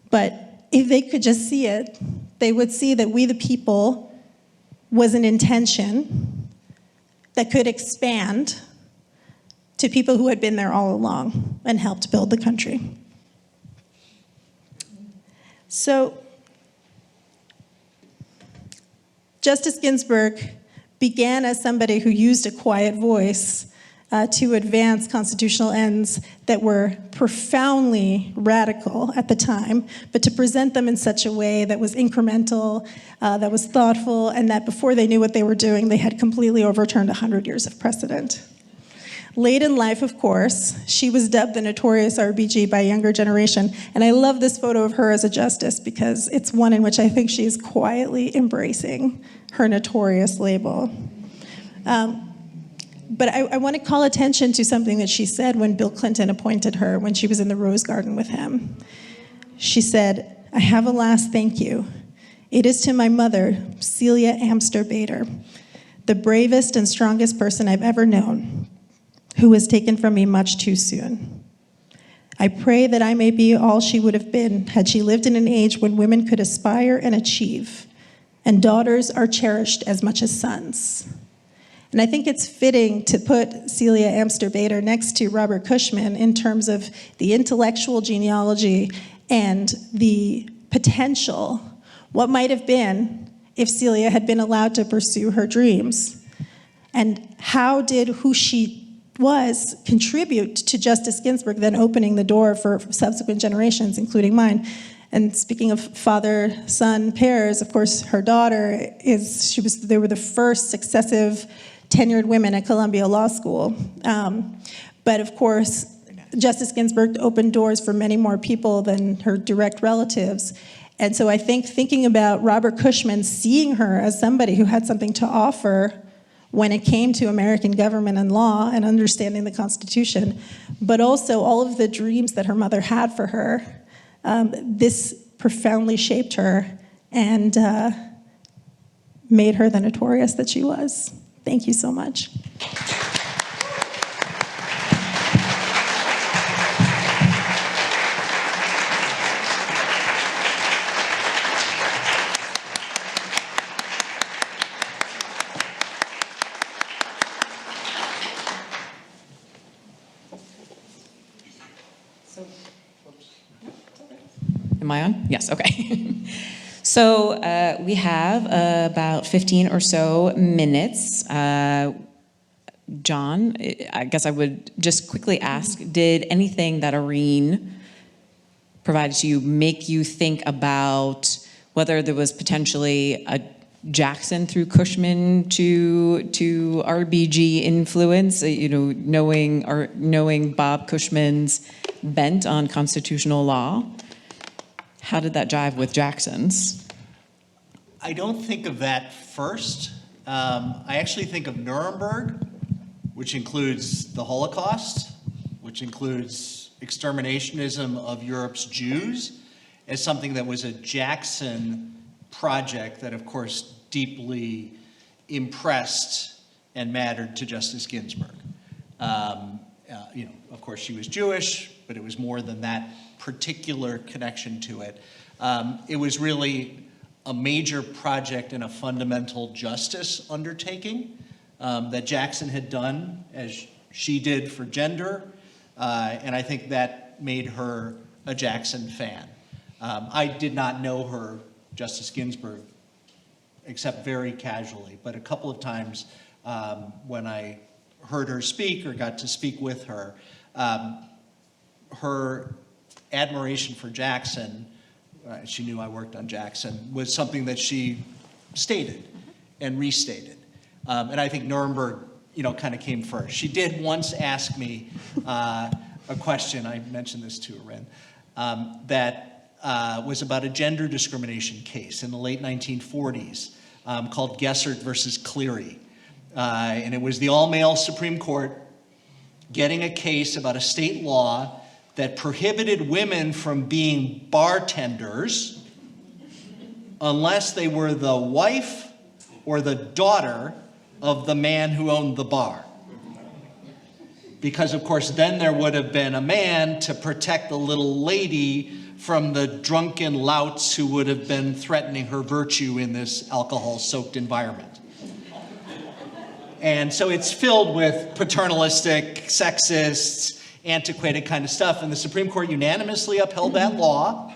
but if they could just see it, they would see that we the people was an intention that could expand to people who had been there all along and helped build the country. So, Justice Ginsburg began as somebody who used a quiet voice to advance constitutional ends that were profoundly radical at the time, but to present them in such a way that was incremental, that was thoughtful, and that before they knew what they were doing, they had completely overturned 100 years of precedent. Late in life, of course, she was dubbed the Notorious R.B.G by a younger generation, and I love this photo of her as a justice because it's one in which I think she is quietly embracing her notorious label. But I want to call attention to something that she said when Bill Clinton appointed her when she was in the Rose Garden with him. She said, "I have a last thank you. It is to my mother, Celia Amster Bader, the bravest and strongest person I've ever known, who was taken from me much too soon. I pray that I may be all she would have been had she lived in an age when women could aspire and achieve, and daughters are cherished as much as sons." And I think it's fitting to put Celia Amster Bader next to Robert Cushman in terms of the intellectual genealogy and the potential, what might have been if Celia had been allowed to pursue her dreams. And how did who she was contribute to Justice Ginsburg then opening the door for subsequent generations, including mine. And speaking of father-son pairs, of course, her daughter they were the first successive tenured women at Columbia Law School. But of course, Justice Ginsburg opened doors for many more people than her direct relatives. And so I think thinking about Robert Cushman, seeing her as somebody who had something to offer when it came to American government and law and understanding the Constitution, but also all of the dreams that her mother had for her, this profoundly shaped her and made her the notorious that she was. Thank you so much. Am I on? Yes, okay. So we have about 15 or so minutes. John, I guess I would just quickly ask, did anything that Irin provided to you make you think about whether there was potentially a Jackson through Cushman to R.B.G influence, knowing Bob Cushman's bent on constitutional law? How did that jive with Jackson's? I don't think of that first. I actually think of Nuremberg, which includes the Holocaust, which includes exterminationism of Europe's Jews, as something that was a Jackson project that, of course, deeply impressed and mattered to Justice Ginsburg. Of course, she was Jewish, but it was more than that particular connection to it. It was really a major project and a fundamental justice undertaking that Jackson had done, as she did for gender, and I think that made her a Jackson fan. I did not know her, Justice Ginsburg, except very casually, but a couple of times when I heard her speak or got to speak with her, her admiration for Jackson, she knew I worked on Jackson, was something that she stated and restated. And I think Nuremberg, kind of came first. She did once ask me a question, I mentioned this to Irin, that was about a gender discrimination case in the late 1940s called Gessert versus Cleary. And it was the all-male Supreme Court getting a case about a state law that prohibited women from being bartenders unless they were the wife or the daughter of the man who owned the bar. Because, of course, then there would have been a man to protect the little lady from the drunken louts who would have been threatening her virtue in this alcohol-soaked environment. And so it's filled with paternalistic, sexist, antiquated kind of stuff. And the Supreme Court unanimously upheld that law,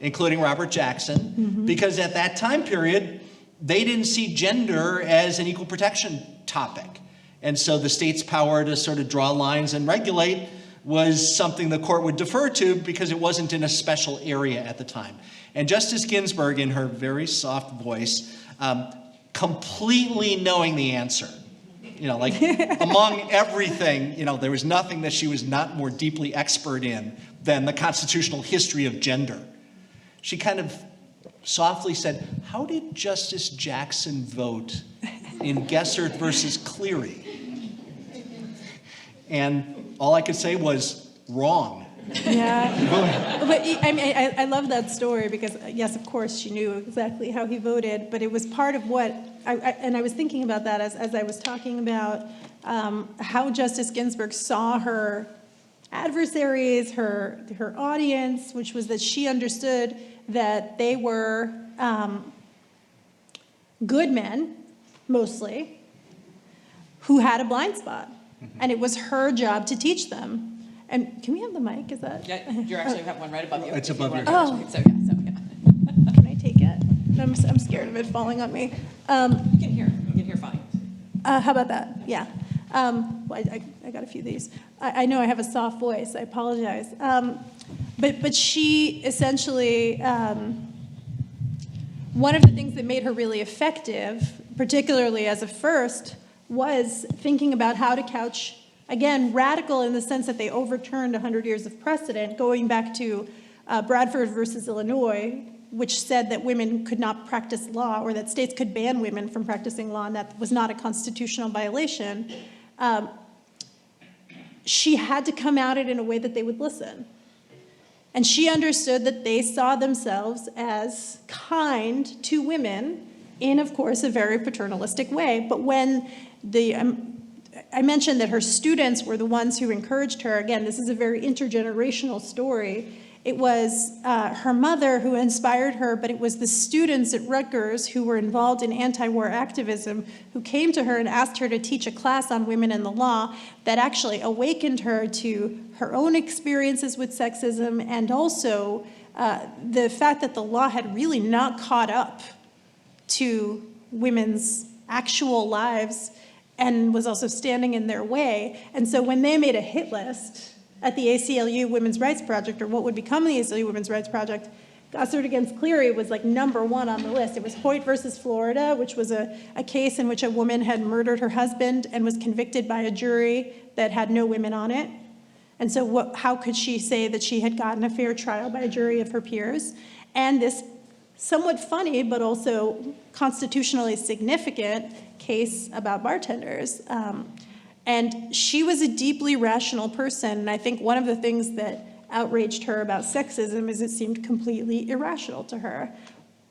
including Robert Jackson, because at that time period, they didn't see gender as an equal protection topic. And so the state's power to sort of draw lines and regulate was something the court would defer to because it wasn't in a special area at the time. And Justice Ginsburg, in her very soft voice, completely knowing the answer, among everything, there was nothing that she was not more deeply expert in than the constitutional history of gender. She kind of softly said, "How did Justice Jackson vote in Gessert versus Cleary?" And all I could say was, "Wrong." Yeah, but I love that story because, yes, of course, she knew exactly how he voted, but it was part of what, and I was thinking about that as I was talking about how Justice Ginsburg saw her adversaries, her audience, which was that she understood that they were good men, mostly, who had a blind spot, and it was her job to teach them. And can we have the mic? Is that? Yeah, you actually have one right above you. It's above your head. Oh. So yeah. Can I take it? I'm scared of it falling on me. You can hear fine. How about that? Yeah. Well, I got a few of these. I know I have a soft voice. I apologize. But she essentially, one of the things that made her really effective, particularly as a first, was thinking about how to couch, again, radical in the sense that they overturned 100 years of precedent, going back to Bradford versus Illinois, which said that women could not practice law, or that states could ban women from practicing law, and that was not a constitutional violation. She had to come at it in a way that they would listen. And she understood that they saw themselves as kind to women in, of course, a very paternalistic way. But when I mentioned that her students were the ones who encouraged her. Again, this is a very intergenerational story. It was her mother who inspired her, but it was the students at Rutgers who were involved in anti-war activism who came to her and asked her to teach a class on women and the law that actually awakened her to her own experiences with sexism, and also the fact that the law had really not caught up to women's actual lives and was also standing in their way. And so when they made a hit list at the ACLU Women's Rights Project, or what would become the ACLU Women's Rights Project, Gessert against Cleary was like #1 on the list. It was Hoyt versus Florida, which was a case in which a woman had murdered her husband and was convicted by a jury that had no women on it. And so how could she say that she had gotten a fair trial by a jury of her peers? And this somewhat funny, but also constitutionally significant case about bartenders. And she was a deeply rational person, and I think one of the things that outraged her about sexism is it seemed completely irrational to her.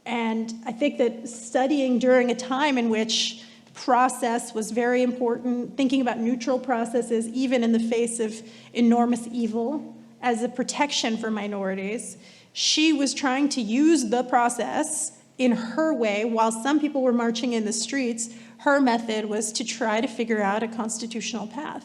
And I think that studying during a time in which process was very important, thinking about neutral processes, even in the face of enormous evil, as a protection for minorities, she was trying to use the process in her way. While some people were marching in the streets, her method was to try to figure out a constitutional path.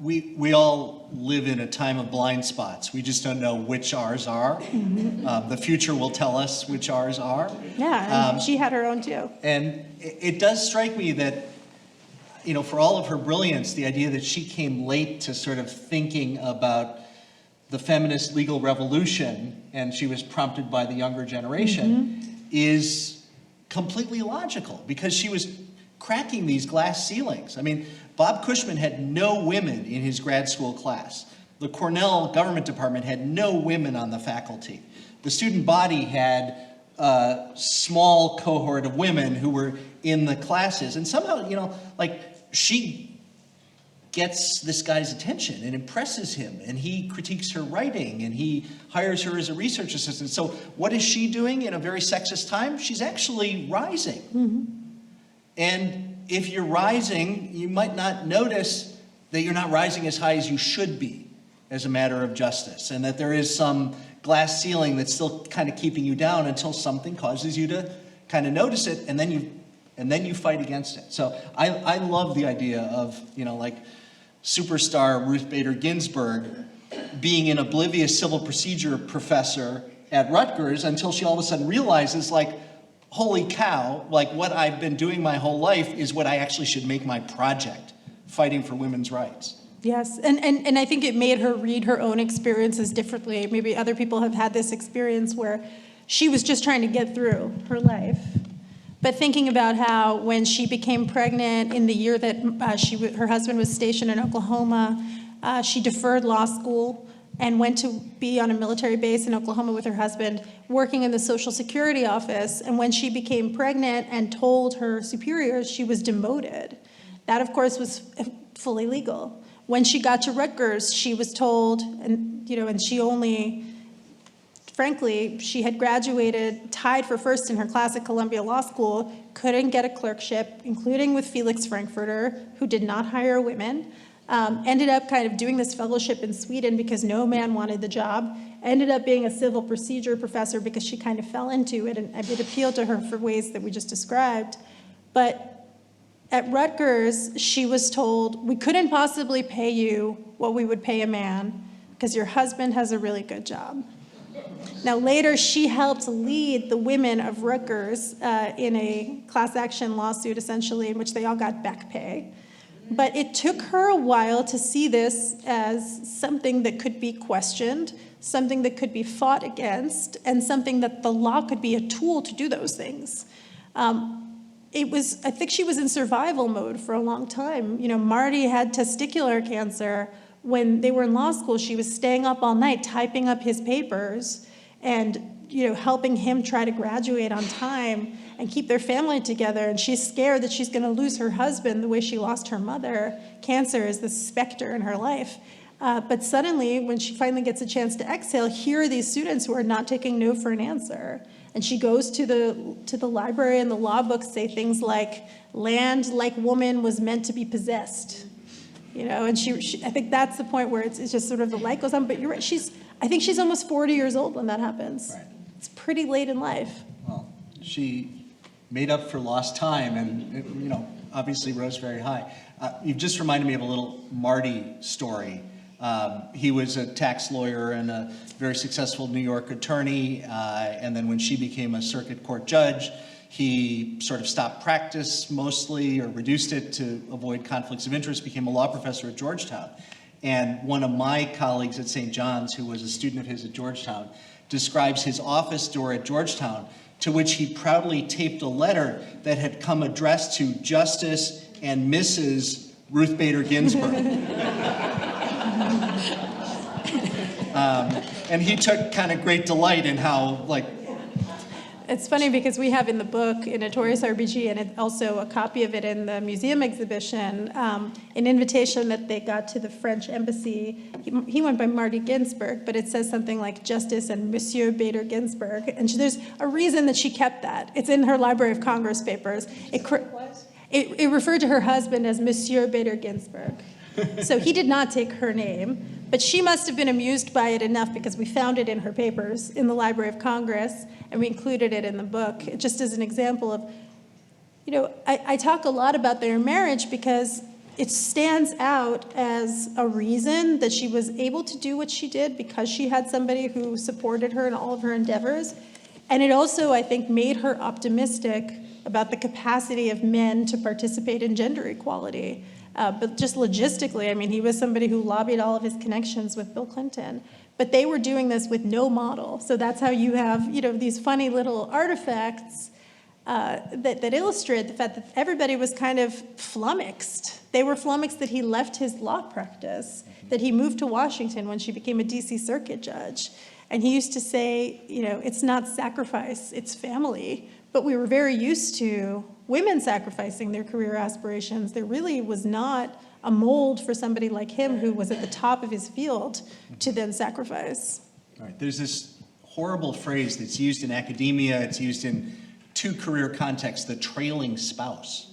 We all live in a time of blind spots. We just don't know which ours are. The future will tell us which ours are. Yeah, and she had her own too. And it does strike me that, for all of her brilliance, the idea that she came late to sort of thinking about the feminist legal revolution, and she was prompted by the younger generation, is completely illogical, because she was cracking these glass ceilings. I mean, Bob Cushman had no women in his grad school class. The Cornell government department had no women on the faculty. The student body had a small cohort of women who were in the classes. And somehow, you know, like, she gets this guy's attention and impresses him, and he critiques her writing, and he hires her as a research assistant. So what is she doing in a very sexist time? She's actually rising. Mm-hmm. And if you're rising, you might not notice that you're not rising as high as you should be as a matter of justice, and that there is some glass ceiling that's still kind of keeping you down until something causes you to kind of notice it, and then you fight against it. So I love the idea of, you know, like, superstar Ruth Bader Ginsburg being an oblivious civil procedure professor at Rutgers until she all of a sudden realizes, like, holy cow, like, what I've been doing my whole life is what I actually should make my project, fighting for women's rights. Yes, and I think it made her read her own experiences differently. Maybe other people have had this experience where she was just trying to get through her life. But thinking about how when she became pregnant in the year that her husband was stationed in Oklahoma, she deferred law school and went to be on a military base in Oklahoma with her husband, working in the Social Security office. And when she became pregnant and told her superiors, she was demoted. That, of course, was fully legal. When she got to Rutgers, she was told, and she only, frankly, she had graduated, tied for first in her class at Columbia Law School, couldn't get a clerkship, including with Felix Frankfurter, who did not hire women, ended up kind of doing this fellowship in Sweden because no man wanted the job, ended up being a civil procedure professor because she kind of fell into it, and it appealed to her for ways that we just described. But at Rutgers, she was told, we couldn't possibly pay you what we would pay a man because your husband has a really good job. Now, later, she helped lead the women of Rutgers in a class action lawsuit, essentially, in which they all got back pay. But it took her a while to see this as something that could be questioned, something that could be fought against, and something that the law could be a tool to do those things. I think she was in survival mode for a long time. You know, Marty had testicular cancer. When they were in law school, she was staying up all night, typing up his papers and, helping him try to graduate on time and keep their family together. And she's scared that she's going to lose her husband the way she lost her mother. Cancer is this specter in her life. But suddenly, when she finally gets a chance to exhale, here are these students who are not taking no for an answer. And she goes to the library, and the law books say things like, land like woman was meant to be possessed. And she I think that's the point where it's just sort of the light goes on. But you're right, I think she's almost 40 years old when that happens. Right. It's pretty late in life. Well, she made up for lost time and, obviously rose very high. You've just reminded me of a little Marty story. He was a tax lawyer and a very successful New York attorney, and then when she became a circuit court judge, he sort of stopped practice mostly or reduced it to avoid conflicts of interest, became a law professor at Georgetown. And one of my colleagues at St. John's, who was a student of his at Georgetown, describes his office door at Georgetown, to which he proudly taped a letter that had come addressed to Justice and Mrs. Ruth Bader Ginsburg. And he took kind of great delight in how, It's funny because we have in the book, in Notorious R.B.G, and also a copy of it in the museum exhibition, an invitation that they got to the French embassy. He went by Marty Ginsburg, but it says something like Justice and Monsieur Bader Ginsburg. And there's a reason that she kept that. It's in her Library of Congress papers. It referred to her husband as Monsieur Bader Ginsburg. So he did not take her name, but she must have been amused by it enough because we found it in her papers in the Library of Congress, and we included it in the book, just as an example of, I talk a lot about their marriage because it stands out as a reason that she was able to do what she did because she had somebody who supported her in all of her endeavors. And it also, I think, made her optimistic about the capacity of men to participate in gender equality. But just logistically, he was somebody who lobbied all of his connections with Bill Clinton. But they were doing this with no model. So that's how you have, these funny little artifacts that illustrated the fact that everybody was kind of flummoxed. They were flummoxed that he left his law practice, that he moved to Washington when she became a DC Circuit judge. And he used to say, it's not sacrifice, it's family. But we were very used to women sacrificing their career aspirations. There really was not a mold for somebody like him who was at the top of his field to then sacrifice. All right, there's this horrible phrase that's used in academia, it's used in two career contexts, the trailing spouse.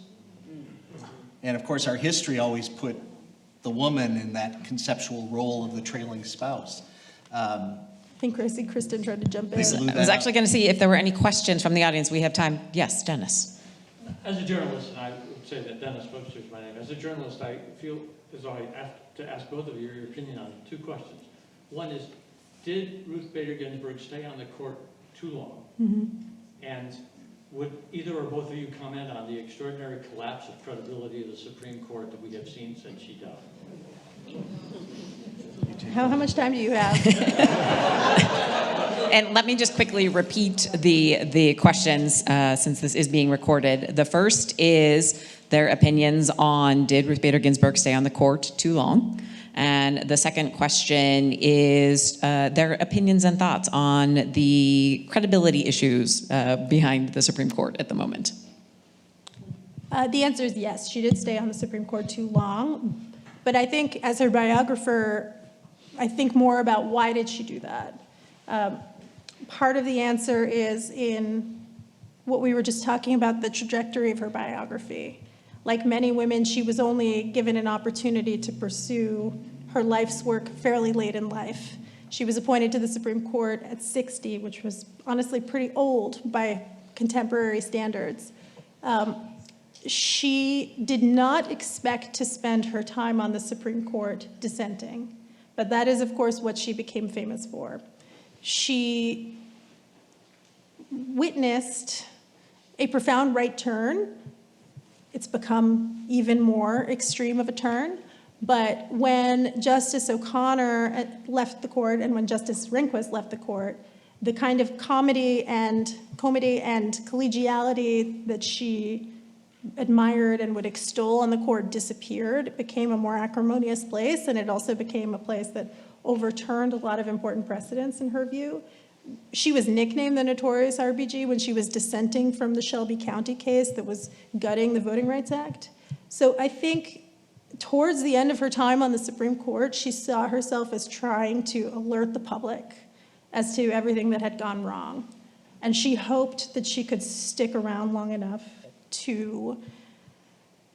And of course, our history always put the woman in that conceptual role of the trailing spouse. I think Kristen tried to jump in. I was actually going to see if there were any questions from the audience. We have time. Yes, Dennis. As a journalist, and I would say that Dennis Webster is my name, as a journalist, I feel as though I have to ask both of you your opinion on two questions. One is, did Ruth Bader Ginsburg stay on the court too long? Mm-hmm. And would either or both of you comment on the extraordinary collapse of credibility of the Supreme Court that we have seen since she died? How much time do you have? And let me just quickly repeat the questions since this is being recorded. The first is their opinions on did Ruth Bader Ginsburg stay on the court too long? And the second question is their opinions and thoughts on the credibility issues behind the Supreme Court at the moment. The answer is yes, she did stay on the Supreme Court too long. But I think as her biographer, I think more about why did she do that. Part of the answer is in what we were just talking about, the trajectory of her biography. Like many women, she was only given an opportunity to pursue her life's work fairly late in life. She was appointed to the Supreme Court at 60, which was honestly pretty old by contemporary standards. She did not expect to spend her time on the Supreme Court dissenting, but that is, of course, what she became famous for. She witnessed a profound right turn. It's become even more extreme of a turn. But when Justice O'Connor left the court and when Justice Rehnquist left the court, the kind of comedy and collegiality that she admired and would extol on the court disappeared. It became a more acrimonious place, and it also became a place that overturned a lot of important precedents in her view. She was nicknamed the Notorious R.B.G. when she was dissenting from the Shelby County case that was gutting the Voting Rights Act. So I think towards the end of her time on the Supreme Court, she saw herself as trying to alert the public as to everything that had gone wrong. And she hoped that she could stick around long enough to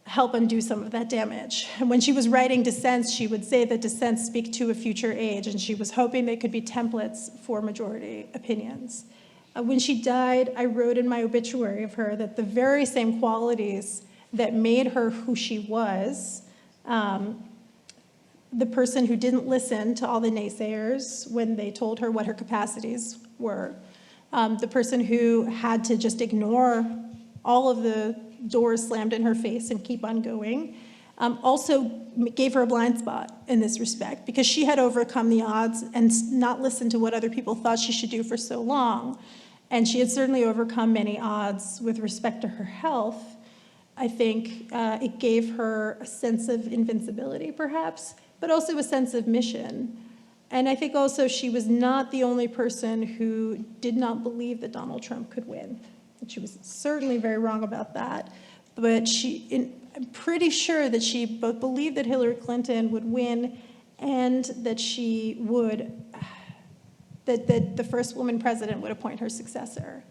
help undo some of that damage. And when she was writing dissents, she would say that dissents speak to a future age, and she was hoping they could be templates for majority opinions. When she died, I wrote in my obituary of her that the very same qualities that made her who she was, the person who didn't listen to all the naysayers when they told her what her capacities were, the person who had to just ignore all of the doors slammed in her face and keep on going, also gave her a blind spot in this respect because she had overcome the odds and not listened to what other people thought she should do for so long. And she had certainly overcome many odds with respect to her health. I think it gave her a sense of invincibility, perhaps, but also a sense of mission. And I think also she was not the only person who did not believe that Donald Trump could win. She was certainly very wrong about that. But I'm pretty sure that she both believed that Hillary Clinton would win and that she would, that the first woman president would appoint her successor.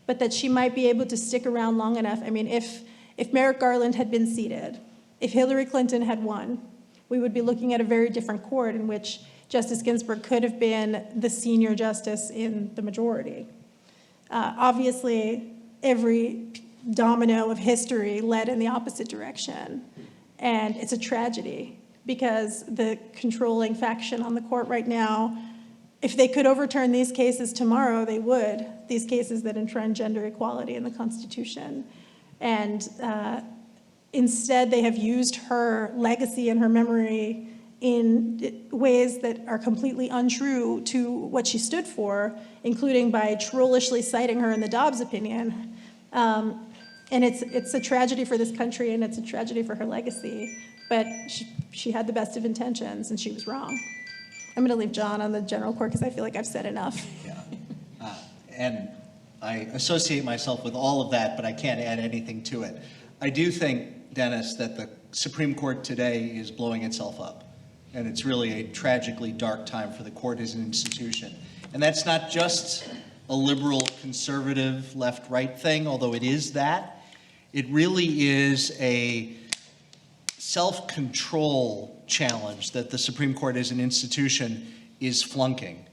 But that she might be able to stick around long enough. I mean, if Merrick Garland had been seated, if Hillary Clinton had won, we would be looking at a very different court in which Justice Ginsburg could have been the senior justice in the majority. Obviously, every domino of history led in the opposite direction. And it's a tragedy because the controlling faction on the court right now, if they could overturn these cases tomorrow, they would, these cases that entrench gender equality in the Constitution. And instead, they have used her legacy and her memory in ways that are completely untrue to what she stood for, including by trollishly citing her in the Dobbs opinion. And it's a tragedy for this country, and it's a tragedy for her legacy. But she had the best of intentions, and she was wrong. I'm going to leave John on the general court because I feel like I've said enough. Yeah. And I associate myself with all of that, but I can't add anything to it. I do think, Dennis, that the Supreme Court today is blowing itself up. And it's really a tragically dark time for the court as an institution. And that's not just a liberal, conservative, left-right thing, although it is that. It really is a self-control challenge that the Supreme Court as an institution is flunking.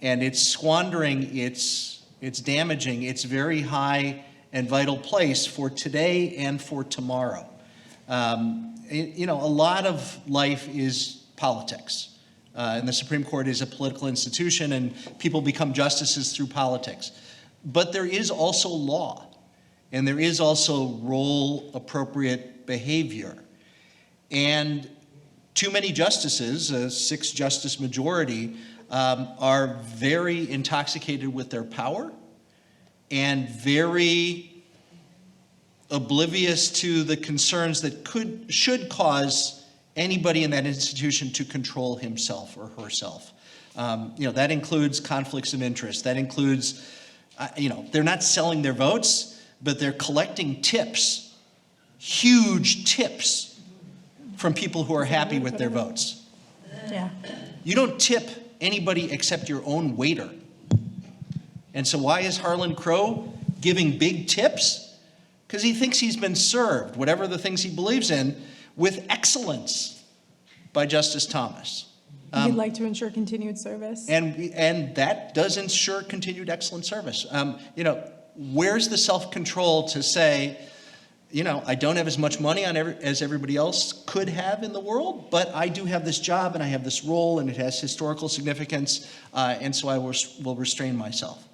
And it's squandering, it's damaging its very high and vital place for today and for tomorrow. A lot of life is politics. And the Supreme Court is a political institution, and people become justices through politics. But there is also law, and there is also role-appropriate behavior. And too many justices, a 6-justice majority, are very intoxicated with their power and very oblivious to the concerns that should cause anybody in that institution to control himself or herself. That includes conflicts of interest. That includes, they're not selling their votes, but they're collecting tips, huge tips, from people who are happy with their votes. Yeah. You don't tip anybody except your own waiter. And so why is Harlan Crow giving big tips? Because he thinks he's been served, whatever the things he believes in, with excellence by Justice Thomas. We'd like to ensure continued service. And that does ensure continued excellent service. Where's the self-control to say, I don't have as much money as everybody else could have in the world, but I do have this job and I have this role and it has historical significance, and so I will restrain myself.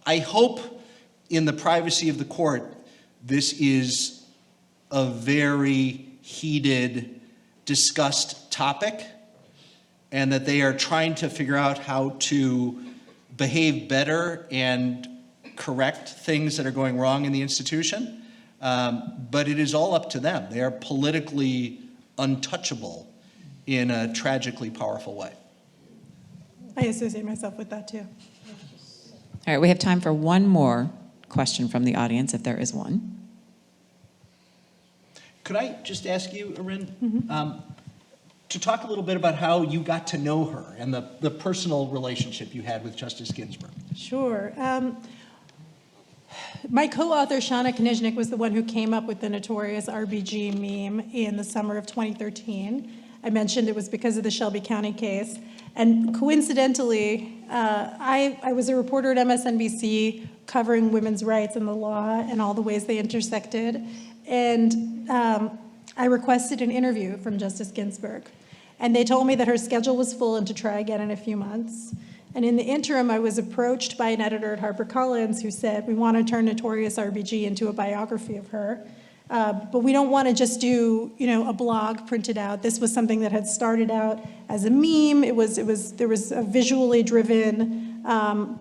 I hope in the privacy of the court, this is a very heated, discussed topic, and that they are trying to figure out how to behave better and correct things that are going wrong in the institution. But it is all up to them. They are politically untouchable in a tragically powerful way. I associate myself with that too. All right, we have time for one more question from the audience, if there is one. Could I just ask you, Irin, to talk a little bit about how you got to know her and the personal relationship you had with Justice Ginsburg? Sure. My co-author, Shana Kniznik, was the one who came up with the Notorious R.B.G meme in the summer of 2013. I mentioned it was because of the Shelby County case. And coincidentally, I was a reporter at MSNBC covering women's rights and the law and all the ways they intersected. And I requested an interview from Justice Ginsburg. And they told me that her schedule was full and to try again in a few months. And in the interim, I was approached by an editor at HarperCollins who said, we want to turn Notorious R.B.G into a biography of her. But we don't want to just do, a blog printed out. This was something that had started out as a meme. There was a visually driven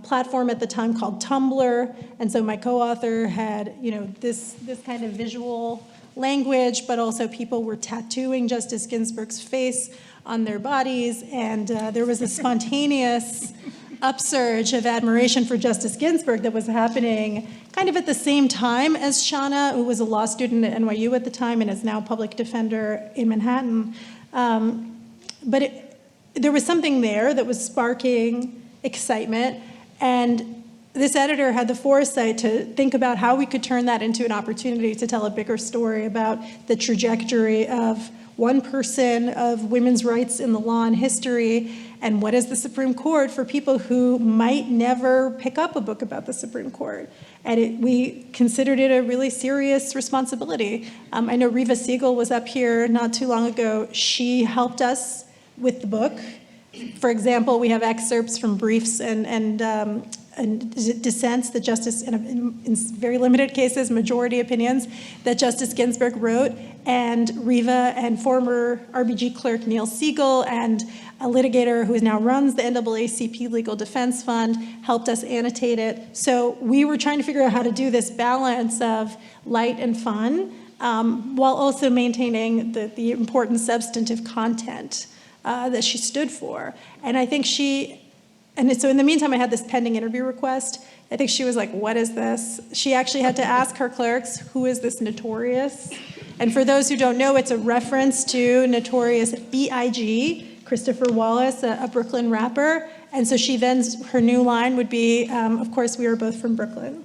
platform at the time called Tumblr. And so my co-author had, this kind of visual language, but also people were tattooing Justice Ginsburg's face on their bodies, and there was a spontaneous upsurge of admiration for Justice Ginsburg that was happening kind of at the same time as Shana, who was a law student at NYU at the time and is now a public defender in Manhattan. But there was something there that was sparking excitement, and this editor had the foresight to think about how we could turn that into an opportunity to tell a bigger story about the trajectory of one person, of women's rights in the law and history, and what is the Supreme Court for people who might never pick up a book about the Supreme Court. And we considered it a really serious responsibility. I know Reva Siegel was up here not too long ago. She helped us with the book. For example, we have excerpts from briefs and dissents that Justice, in very limited cases, majority opinions, that Justice Ginsburg wrote, and Riva and former R.B.G. clerk Neil Siegel and a litigator who now runs the NAACP Legal Defense Fund helped us annotate it. So we were trying to figure out how to do this balance of light and fun, while also maintaining the important substantive content that she stood for. And I think so in the meantime, I had this pending interview request. I think she was like, what is this? She actually had to ask her clerks, who is this Notorious? And for those who don't know, it's a reference to Notorious B.I.G., Christopher Wallace, a Brooklyn rapper. And so her new line would be, of course, we are both from Brooklyn.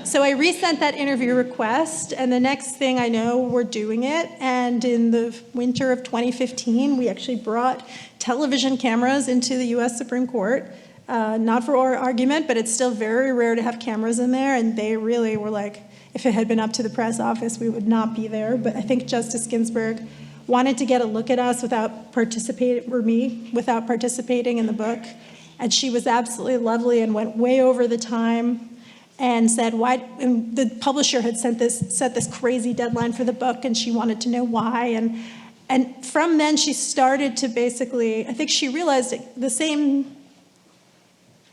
So I resent that interview request, and the next thing I know, we're doing it. And in the winter of 2015, we actually brought television cameras into the US Supreme Court, not for oral argument, but it's still very rare to have cameras in there, and they really were like, if it had been up to the press office, we would not be there. But I think Justice Ginsburg wanted to get a look at us without participating in the book. And she was absolutely lovely and went way over the time and said, and the publisher had set this crazy deadline for the book, and she wanted to know why. And from then she started to basically, I think she realized the same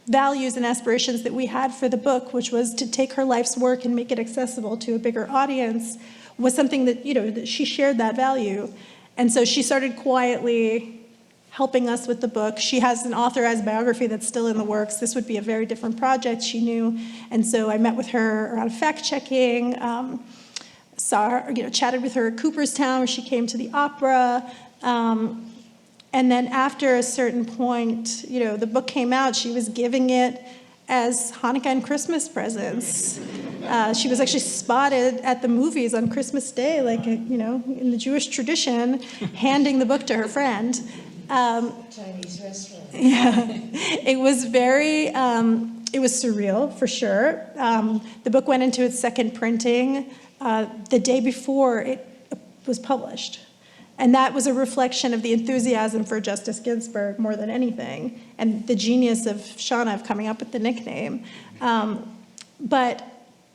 values and aspirations that we had for the book, which was to take her life's work and make it accessible to a bigger audience, was something that, that she shared that value. And so she started quietly helping us with the book. She has an authorized biography that's still in the works. This would be a very different project, she knew. And so I met with her around fact-checking, saw her, chatted with her at Cooperstown, where she came to the opera. And then after a certain point, the book came out, she was giving it as Hanukkah and Christmas presents. She was actually spotted at the movies on Christmas Day, like, in the Jewish tradition, handing the book to her friend. Chinese restaurant. Yeah, it was it was surreal, for sure. The book went into its second printing the day before it was published. And that was a reflection of the enthusiasm for Justice Ginsburg more than anything, and the genius of Shauna of coming up with the nickname. But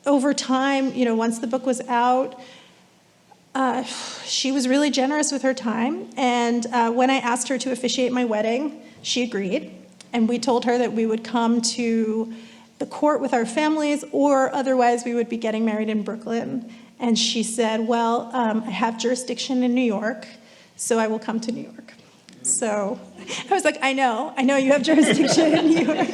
over time, once the book was out, she was really generous with her time. And when I asked her to officiate my wedding, she agreed. And we told her that we would come to the court with our families, or otherwise we would be getting married in Brooklyn. And she said, well, I have jurisdiction in New York, so I will come to New York. So I was like, I know you have jurisdiction in New York.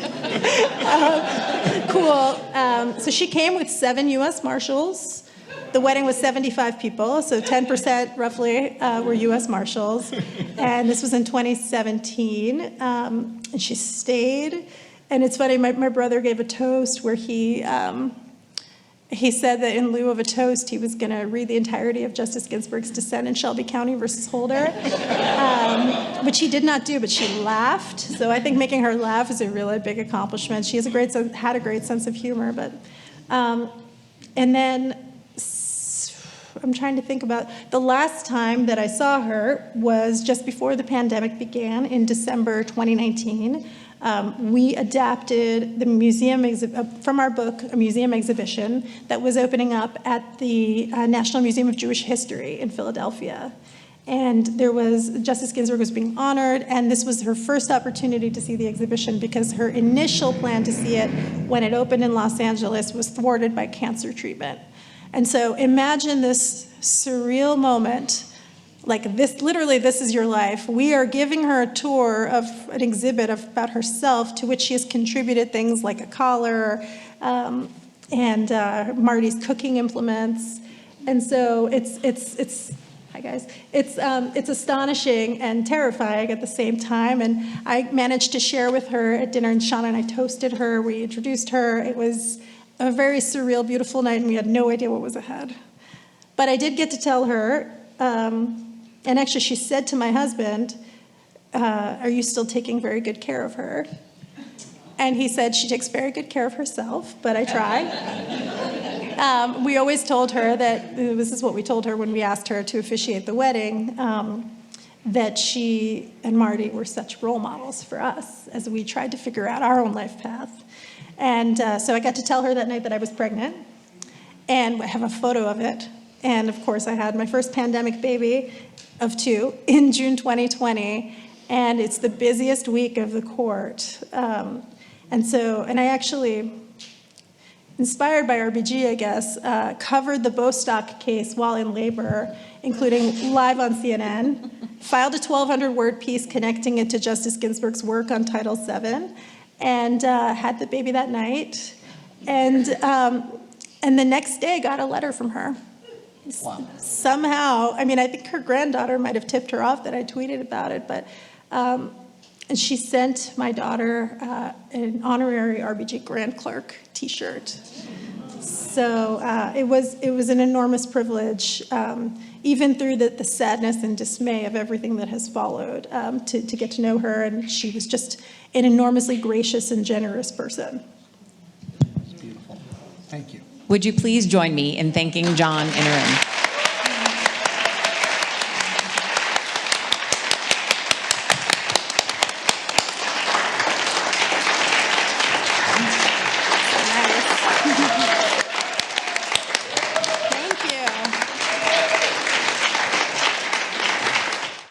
Cool. So she came with 7 US Marshals. The wedding was 75 people, so 10% roughly were US Marshals. And this was in 2017. And she stayed. And it's funny, my brother gave a toast where he said that in lieu of a toast, he was going to read the entirety of Justice Ginsburg's dissent in Shelby County versus Holder, which he did not do, but she laughed. So I think making her laugh is a really big accomplishment. She has had a great sense of humor. But, and then I'm trying to think about the last time that I saw her was just before the pandemic began in December 2019. We adapted the museum from our book, a museum exhibition that was opening up at the National Museum of Jewish History in Philadelphia. And Justice Ginsburg was being honored, and this was her first opportunity to see the exhibition because her initial plan to see it when it opened in Los Angeles was thwarted by cancer treatment. And so imagine this surreal moment. Like this, literally, this is your life. We are giving her a tour of an exhibit about herself, to which she has contributed things like a collar and Marty's cooking implements. And so hi guys, it's astonishing and terrifying at the same time. And I managed to share with her at dinner, and Shauna and I toasted her. We introduced her. It was a very surreal, beautiful night, and we had no idea what was ahead. But I did get to tell her. And actually, she said to my husband, are you still taking very good care of her? And he said, she takes very good care of herself, but I try. We always told her that, this is what we told her when we asked her to officiate the wedding, that she and Marty were such role models for us as we tried to figure out our own life path. And so I got to tell her that night that I was pregnant, and I have a photo of it. And of course, I had my first pandemic baby of 2 in June 2020, and it's the busiest week of the court. And I actually, inspired by RBG, I guess, covered the Bostock case while in labor, including live on CNN, filed a 1,200-word piece connecting it to Justice Ginsburg's work on Title VII, and had the baby that night. And the next day, got a letter from her. Wow. Somehow, I mean, I think her granddaughter might have tipped her off that I tweeted about it, but and she sent my daughter an honorary RBG Grand Clerk T-shirt. So it was an enormous privilege, even through the sadness and dismay of everything that has followed, to get to know her, and she was just an enormously gracious and generous person. It's beautiful. Thank you. Would you please join me in thanking John and Irin?